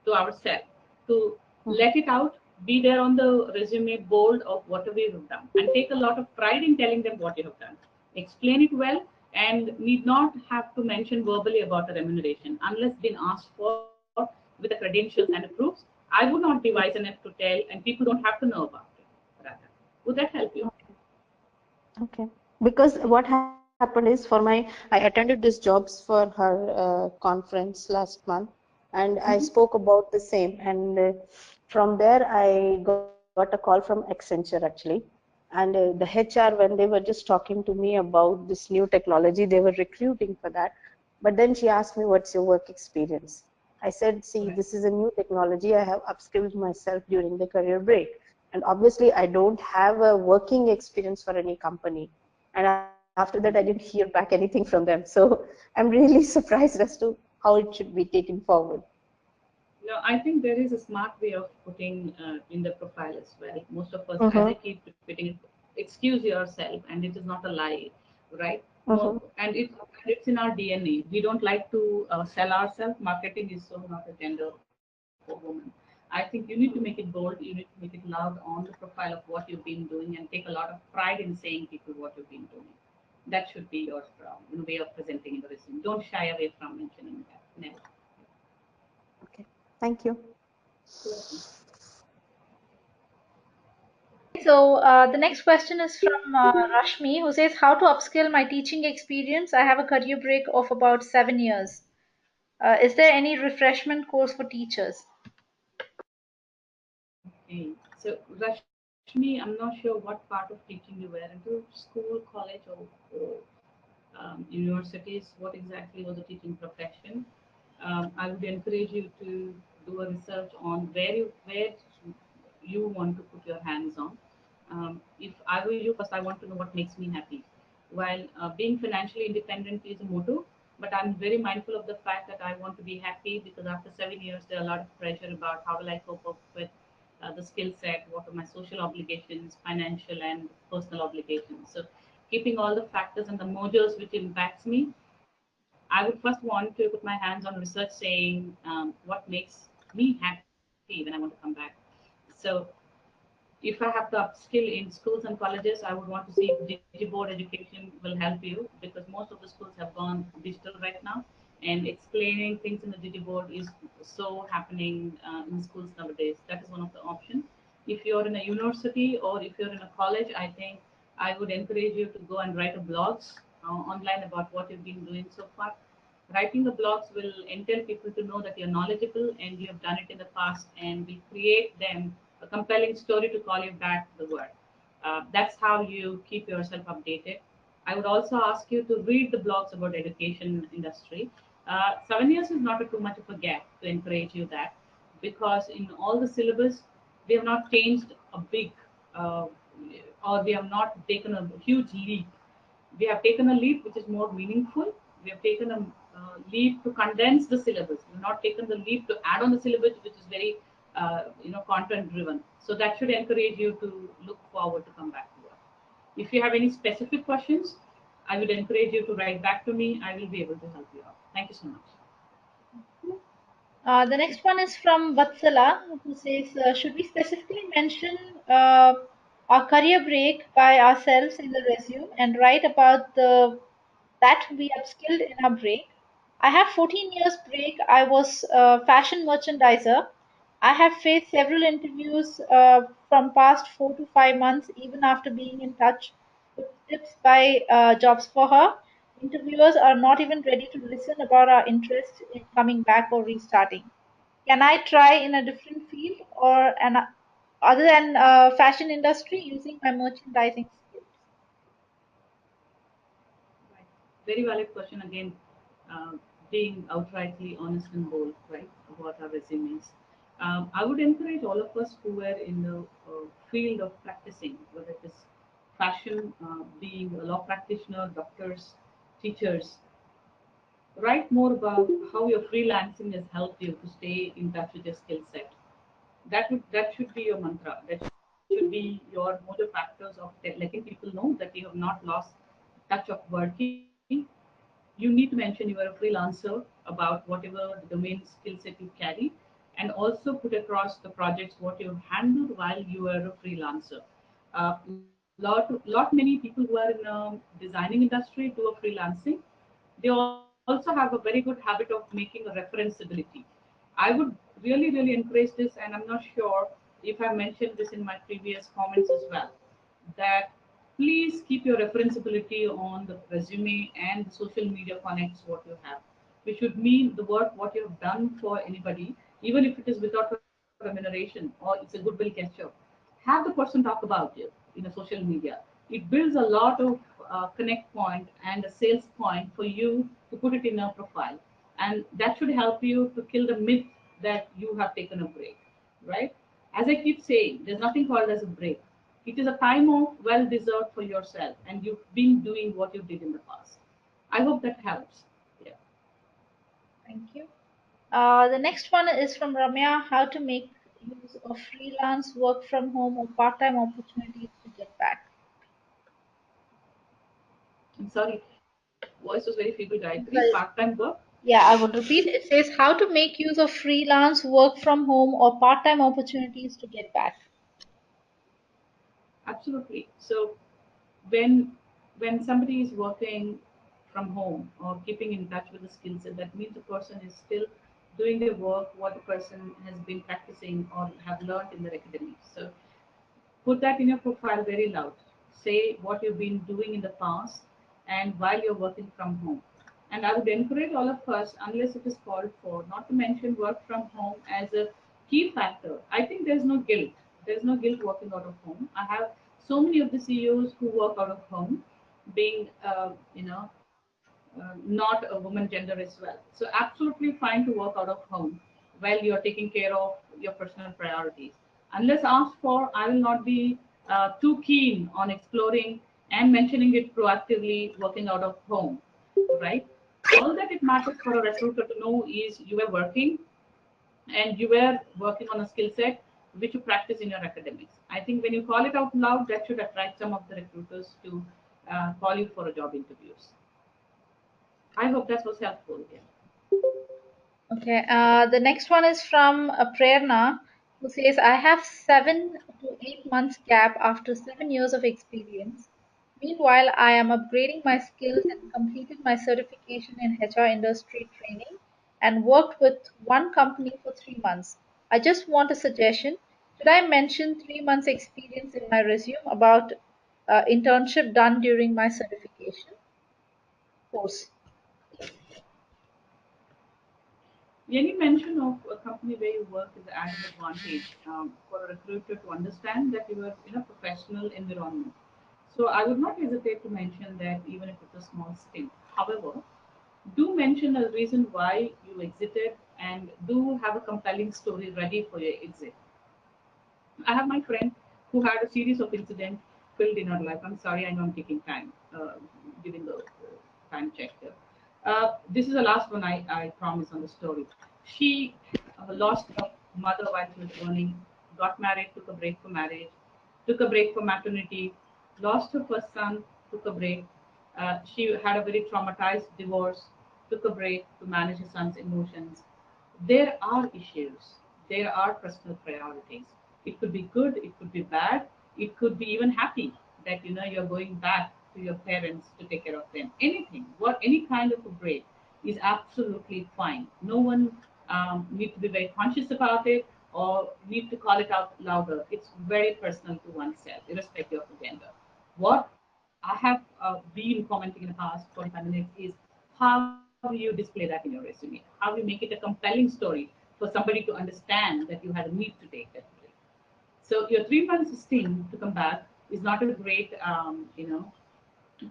to ourselves to let it out, be there on the resume bold of whatever you've done, and take a lot of pride in telling them what you have done. Explain it well, and need not have to mention verbally about the remuneration unless been asked for with the credentials and the proofs. I would not be wise enough to tell, and people don't have to know about it. Rather, would that help you? Okay. Because what happened is I attended these jobs for her conference last month, and I Mm-hmm. spoke about the same. And from there, I got a call from Accenture actually. And the HR, when they were just talking to me about this new technology, they were recruiting for that. But then she asked me, "What's your work experience?" I said, "See, Correct. this is a new technology. I have upskilled myself during the career break. And obviously, I don't have a working experience for any company." And after that, I didn't hear back anything from them. So I'm really surprised as to how it should be taken forward. No, I think there is a smart way of putting in the profile as well. Most of us, as I Mm-hmm. keep repeating, excuse yourself, and it is not a lie, right? Mm-hmm. And it's in our DNA. We don't like to sell ourselves. Marketing is so not a gender for women. I think you need to make it bold. You need to make it loud on the profile of what you've been doing, and take a lot of pride in saying people what you've been doing. That should be your way of presenting in the resume. Don't shy away from mentioning that. Never. Okay. Thank you. You're welcome. So the next question is from Rashmi, who says, "How to upskill my teaching experience? I have a career break of about 7 years. Is there any refreshment course for teachers?" Okay. So, Rashmi, I'm not sure what part of teaching you were into school, college, or universities. What exactly was the teaching profession? I would encourage you to do a research on where you want to put your hands on. If I were you, first I want to know what makes me happy. While being financially independent is a motto, but I'm very mindful of the fact that I want to be happy because after 7 years, there are a lot of pressure about how will I cope up with the skill set, what are my social obligations, financial and personal obligations. So keeping all the factors and the mojos which impacts me, I would first want to put my hands on research saying what makes me happy when I want to come back. So if I have to upskill in schools and colleges, I would want to see if Digiboard education will help you because most of the schools have gone digital right now, and explaining things in the Digiboard is so happening in schools nowadays. That is one of the options. If you're in a university or if you're in a college, I think I would encourage you to go and write a blogs online about what you've been doing so far. Writing the blogs will entail people to know that you're knowledgeable and you have done it in the past and will create them a compelling story to call you back to the work. That's how you keep yourself updated. I would also ask you to read the blogs about education industry. 7 years is not a too much of a gap to encourage you that because in all the syllabus we have not changed a big uh, or we have not taken a huge leap. We have taken a leap which is more meaningful. We have taken a leap to condense the syllabus. We have not taken the leap to add on the syllabus, which is very content driven. So that should encourage you to look forward to come back to work. If you have any specific questions, I would encourage you to write back to me. I will be able to help you out. Thank you so much. The next one is from Vatsala, who says, "Should we specifically mention our career break by ourselves in the resume and write about the that we upskilled in our break? I have 14 years break. I was a fashion merchandiser. I have faced several interviews from past 4 to 5 months, even after being in touch with tips by Jobs for Her. Interviewers are not even ready to listen about our interest in coming back or restarting. Can I try in a different field or an other than fashion industry using my merchandising skills?" Right. Very valid question again. Uh, being outrightly honest and bold, right, about our resumes. I would encourage all of us who were in the field of practicing, whether it is fashion, being a law practitioner, doctors, teachers, write more about how your freelancing has helped you to stay in touch with your skill set. That should be your mantra. That should be your motive factors of letting people know that you have not lost touch of working. You need to mention you are a freelancer about whatever domain skill set you carry, and also put across the projects what you've handled while you were a freelancer. Lot many people who are in designing industry do a freelancing. They also have a very good habit of making a referenceability. I would really encourage this, and I'm not sure if I mentioned this in my previous comments as well, that please keep your referenceability on the resume, and social media connects what you have, which should mean the work what you have done for anybody, even if it is without remuneration or it's a goodwill gesture. Have the person talk about you in a social media. It builds a lot of connect point and a sales point for you to put it in a profile, and that should help you to kill the myth that you have taken a break, right? As I keep saying, there's nothing called as a break. It is a time off well deserved for yourself, and you've been doing what you did in the past. I hope that helps. Yeah. Thank you. The next one is from Ramya: how to make use of freelance work from home or part-time opportunities to get back. I'm sorry, voice was very feeble, Gayatri. Sorry. Part time work? Yeah, I would repeat. It says how to make use of freelance work from home or part-time opportunities to get back. Absolutely. So when somebody is working from home or keeping in touch with the skill set, that means the person is still doing the work what the person has been practicing or have learned in their academics. So put that in your profile very loud. Say what you've been doing in the past and while you're working from home. And I would encourage all of us, unless it is called for, not to mention work from home as a key factor. I think there's no guilt. There's no guilt working out of home. I have so many of the CEOs who work out of home, being not a woman gender as well. So absolutely fine to work out of home while you're taking care of your personal priorities. Unless asked for, I will not be too keen on exploring and mentioning it proactively working out of home, right? All that it matters for a recruiter to know is you were working and you were working on a skill set which you practice in your academics. I think when you call it out loud, that should attract some of the recruiters to call you for a job interviews. I hope that was helpful. Yeah. Okay, the next one is from Prerna, who says, I have 7 to 8 months gap after 7 years of experience. Meanwhile, I am upgrading my skills and completed my certification in HR industry training and worked with one company for 3 months. I just want a suggestion. Should I mention 3 months experience in my resume about internship done during my certification course? Any mention of a company where you work is an added advantage for a recruiter to understand that you are in a professional environment. So I would not hesitate to mention that even if it's a small stint. However, do mention a reason why you exited and do have a compelling story ready for your exit. I have my friend who had a series of incidents filled in her life. I'm sorry, I know I'm taking time, giving the time check here. This is the last one I promise on the story. She lost her mother while she was burning, got married, took a break for marriage, took a break for maternity, lost her first son, took a break. She had a very traumatized divorce, took a break to manage her son's emotions. There are issues, there are personal priorities. It could be good, it could be bad, it could be even happy that you're going back to your parents to take care of them. Anything, what any kind of a break is absolutely fine. No one need to be very conscious about it or need to call it out louder. It's very personal to oneself, irrespective of the gender. What I have been commenting in the past 45 minutes is how you display that in your resume, how you make it a compelling story for somebody to understand that you had a need to take that break. So your 3 months stint to come back is not a great,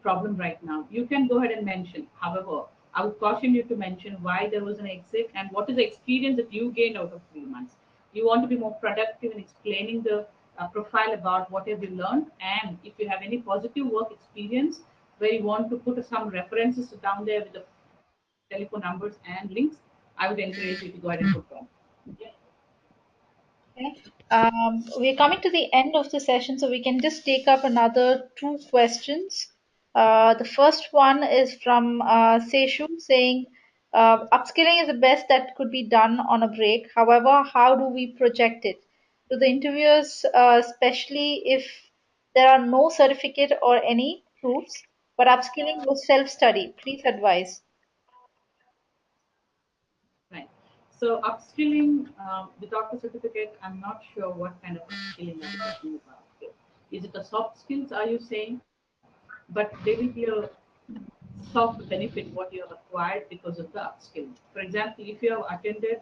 problem right now. You can go ahead and mention. However, I would caution you to mention why there was an exit and what is the experience that you gained out of 3 months. You want to be more productive in explaining the profile about what have you learned, and if you have any positive work experience where you want to put some references down there with the telephone numbers and links, I would encourage you to go ahead and put them. Okay. Okay. We're coming to the end of the session, so we can just take up another two questions. The first one is from Seshu saying, upskilling is the best that could be done on a break. However, how do we project it? To the interviewers, especially if there are no certificate or any proofs, but upskilling was self-study. Please advise. Right. So upskilling without a certificate, I'm not sure what kind of upskilling are you talking about. Is it the soft skills? Are you saying? but there will be a soft benefit what you have acquired because of the upskill. For example, if you have attended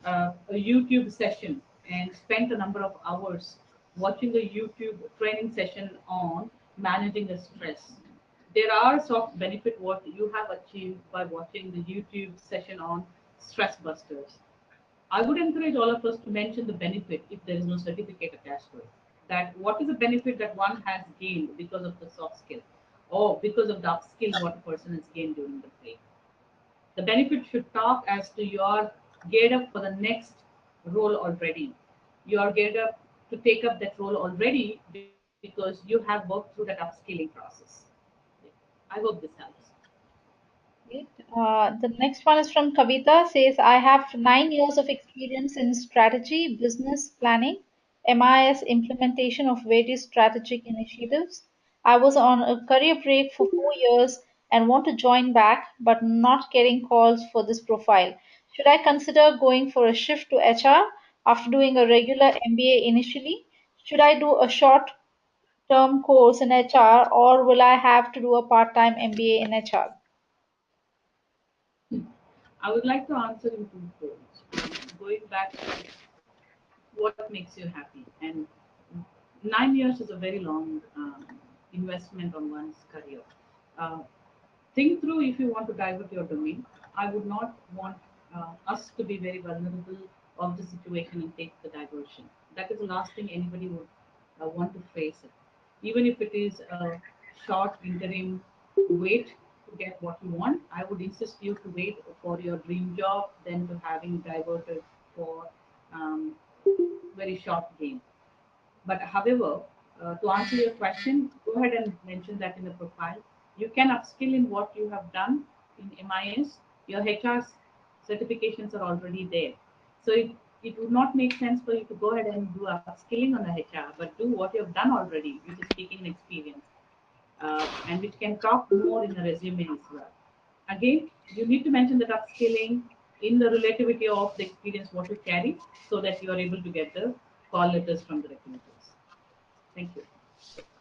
a YouTube session and spent a number of hours watching a YouTube training session on managing the stress, there are soft benefit what you have achieved by watching the YouTube session on stress busters. I would encourage all of us to mention the benefit if there is no certificate attached to it. That what is the benefit that one has gained because of the soft skill or because of the upskill what a person has gained during the break. The benefit should talk as to your geared up for the next role already. You are geared up to take up that role already because you have worked through that upskilling process. I hope this helps. Great. The next one is from Kavita. Says, I have 9 years of experience in strategy, business planning, MIS implementation of various strategic initiatives. I was on a career break for 4 years and want to join back, but not getting calls for this profile. Should I consider going for a shift to HR after doing a regular MBA initially? Should I do a short term course in HR or will I have to do a part time MBA in HR? I would like to answer in two folds. Going back to what makes you happy, and 9 years is a very long investment on one's career. Uh, think through if you want to divert your domain. I would not want us to be very vulnerable of the situation and take the diversion. That is the last thing anybody would want to face it. Even if it is a short interim wait to get what you want, I would insist you to wait for your dream job than to having diverted for um, very short gain. But however, to answer your question, go ahead and mention that in the profile. You can upskill in what you have done in MIS. Your HR certifications are already there. So it would not make sense for you to go ahead and do upskilling on the HR, but do what you have done already, which is speaking experience, and which can talk more in the resume as well. Again, you need to mention that upskilling in the relativity of the experience what you carry so that you are able to get the call letters from the recruiters. Thank you.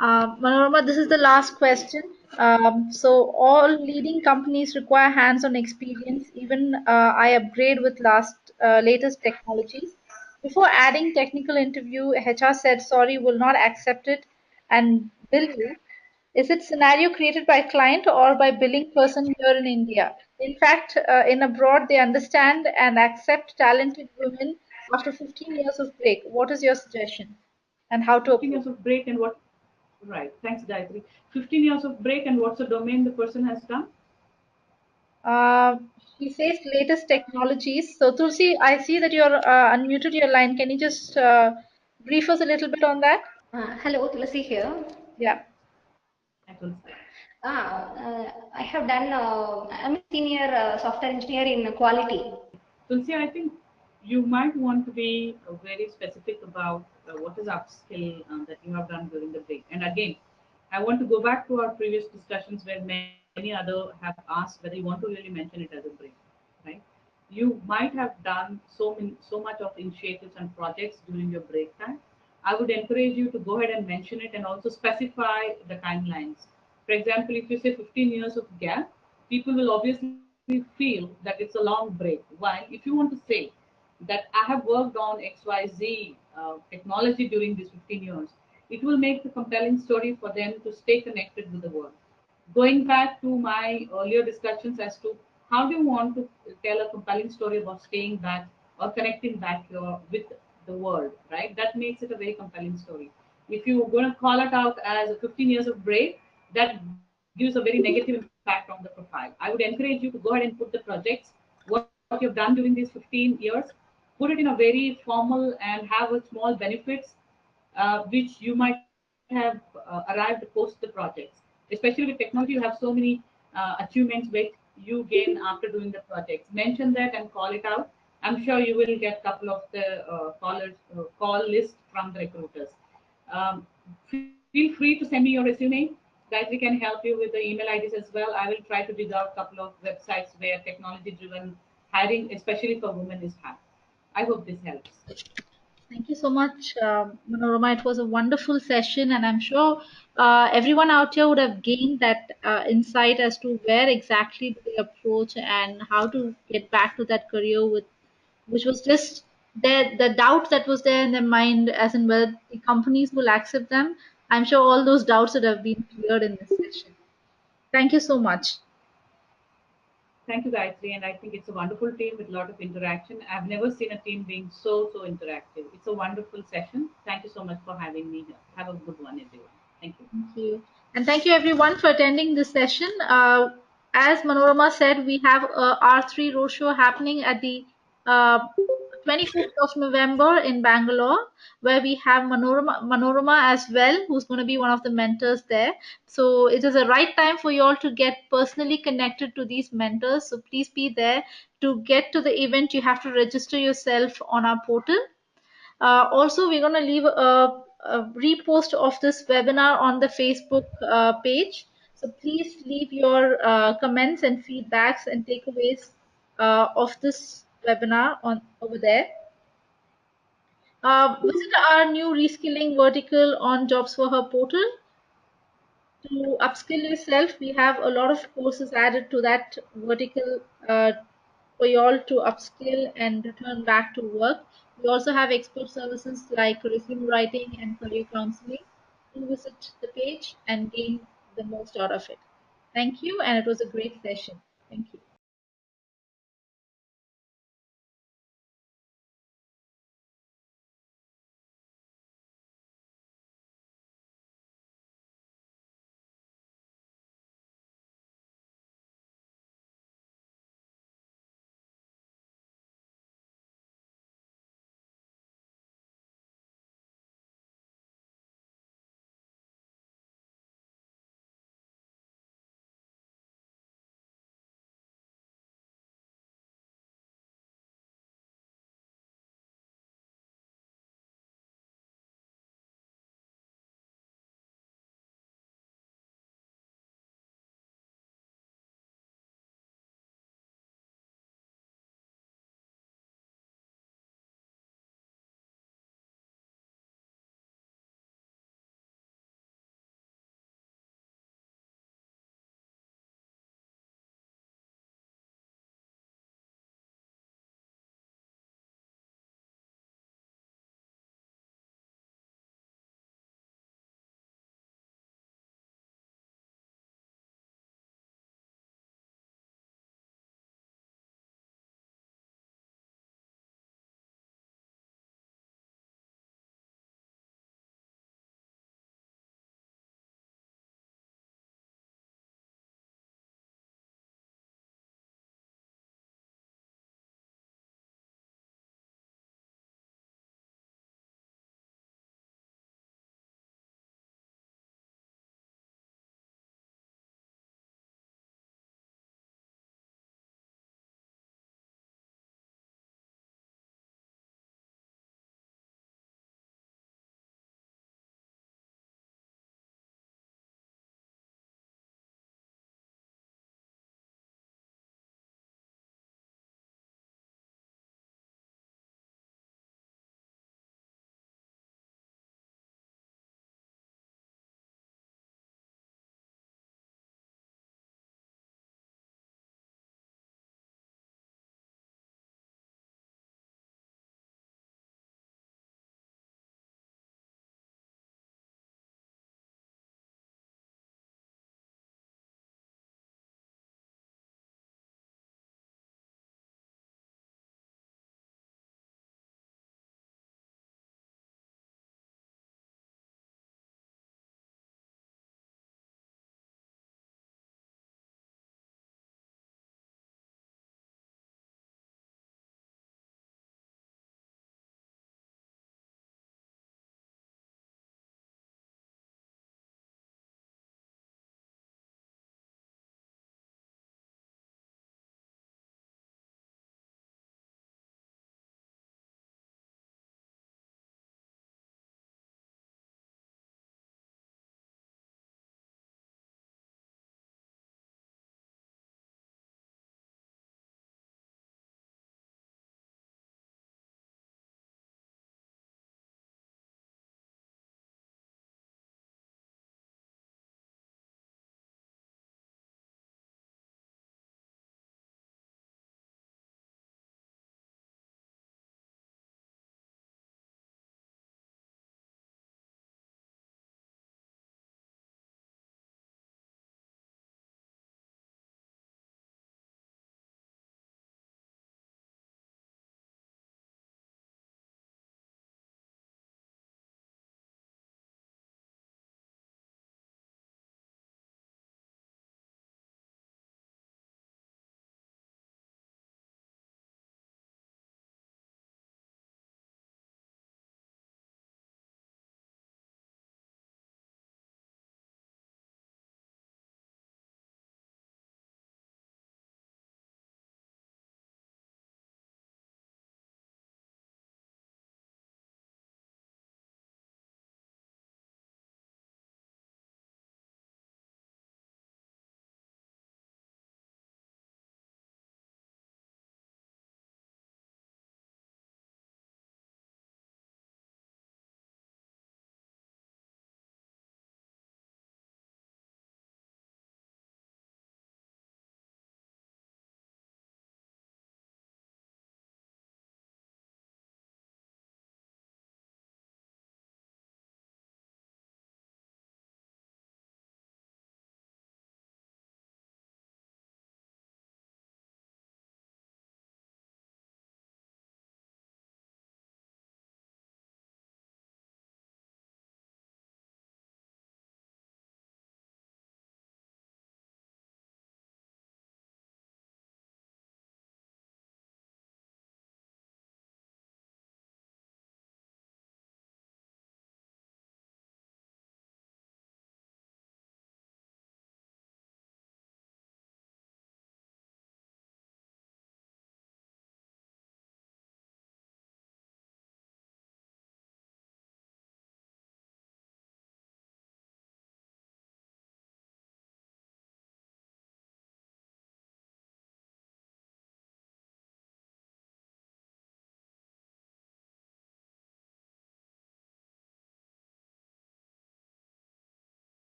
Manorama, this is the last question. So, all leading companies require hands-on experience. Even I upgrade with latest technologies. Before adding technical interview, HR said sorry, will not accept it, and bill you. Is it scenario created by client or by billing person here in India? In fact, in abroad, they understand and accept talented women after 15 years of break. What is your suggestion and how to 15 approach? years of break and what? Right. Thanks, Gayatri. 15 years of break and what's the domain the person has done? Uh, she says latest technologies. So, Tulsi, I see that you're unmuted your line. Can you just brief us a little bit on that? Hello, Tulasi here. Yeah. That was I have done, I'm a senior software engineer in quality. Tulsi, I think you might want to be very specific about what is upskill that you have done during the break. And again, I want to go back to our previous discussions where many other have asked whether you want to really mention it as a break, right? You might have done so much of initiatives and projects during your break time. I would encourage you to go ahead and mention it and also specify the timelines. For example, if you say 15 years of gap, people will obviously feel that it's a long break. While if you want to say that I have worked on XYZ technology during these 15 years, it will make the compelling story for them to stay connected with the world. Going back to my earlier discussions as to how do you want to tell a compelling story about staying back or connecting back with the world, right? That makes it a very compelling story. If you're going to call it out as 15 years of break, that gives a very negative impact on the profile. I would encourage you to go ahead and put the projects, what you've done during these 15 years, put it in a very formal and have a small benefits which you might have arrived post the projects. Especially with technology, you have so many achievements which you gain after doing the projects. Mention that and call it out. I'm sure you will get a couple of the call list from the recruiters. Um, Feel free to send me your resume. Gayatri can help you with the email IDs as well. I will try to dig out a couple of websites where technology-driven hiring, especially for women, is high. I hope this helps. Thank you so much, Manorama. It was a wonderful session, and I'm sure everyone out here would have gained that insight as to where exactly do they approach and how to get back to that career with which was just there, the doubt that was there in their mind as in whether the companies will accept them. I'm sure all those doubts would have been cleared in this session. Thank you so much. Thank you, Gayatri, and I think it's a wonderful team with a lot of interaction. I've never seen a team being so interactive. It's a wonderful session. Thank you so much for having me here. Have a good one, everyone. Thank you. Thank you. And thank you everyone for attending this session. As Manorama said, we have a R3 roadshow happening at the uh, 25th of November in Bangalore, where we have Manorama as well, who's going to be one of the mentors there. So it is a right time for you all to get personally connected to these mentors. So please be there. To get to the event, you have to register yourself on our portal. Also, we're going to leave a repost of this webinar on the Facebook page. So please leave your comments and feedbacks and takeaways of this webinar on over there. Visit our new reskilling vertical on Jobs for Her portal. To upskill yourself, we have a lot of courses added to that vertical for you all to upskill and return back to work. We also have expert services like resume writing and career counseling. Do visit the page and gain the most out of it. Thank you, and it was a great session. Thank you.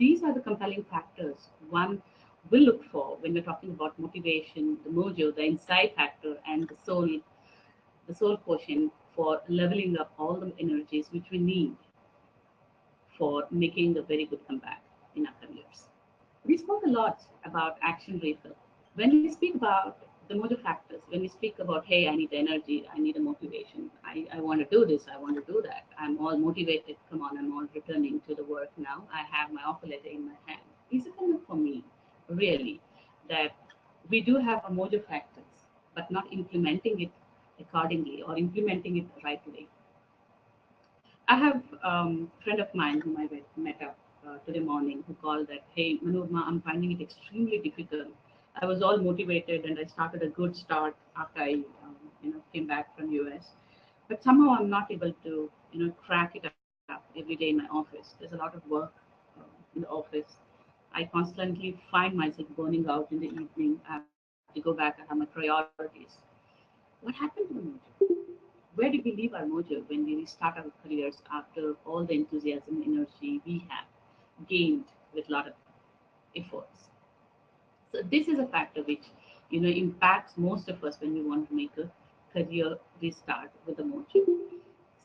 these are the compelling factors one will look for when we're talking about motivation, the mojo, the inside factor, and the soul quotient for leveling up all the energies which we need for making a very good comeback in our careers. We spoke a lot about action refill. When we speak about the mojo factors, when we speak about, hey, I need energy, I need a motivation, I want to do this, I want to do that, I'm all motivated, come on, I'm all returning to the work now, I have my offer letter in my hand. Is it enough for me, really, that we do have a mojo factors, but not implementing it accordingly or implementing it right way? I have a friend of mine whom I met up today morning who called that, hey, Manorama, I'm finding it extremely difficult. I was all motivated and I started a good start after I came back from US. But somehow I'm not able to crack it up every day in my office. There's a lot of work in the office. I constantly find myself burning out in the evening. I have to go back. I have my priorities. What happened to the mojo? Where did we leave our mojo when we restart our careers after all the enthusiasm and energy we have gained with a lot of efforts? So this is a factor which impacts most of us when we want to make a career restart with the mojo.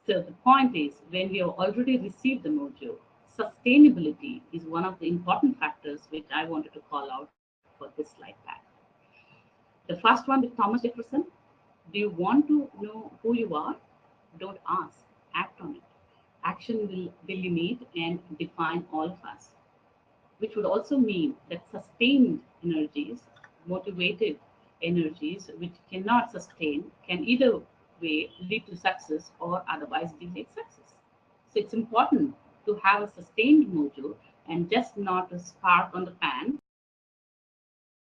So the point is, when we have already received the mojo, sustainability is one of the important factors which I wanted to call out for this slide pack. The first one with Thomas Jefferson: do you want to know who you are? Don't ask, act on it. Action will delineate and define all of us, which would also mean that sustained energies, motivated energies, which cannot sustain, can either way lead to success or otherwise delay success. So it's important to have a sustained mojo and just not a spark on the pan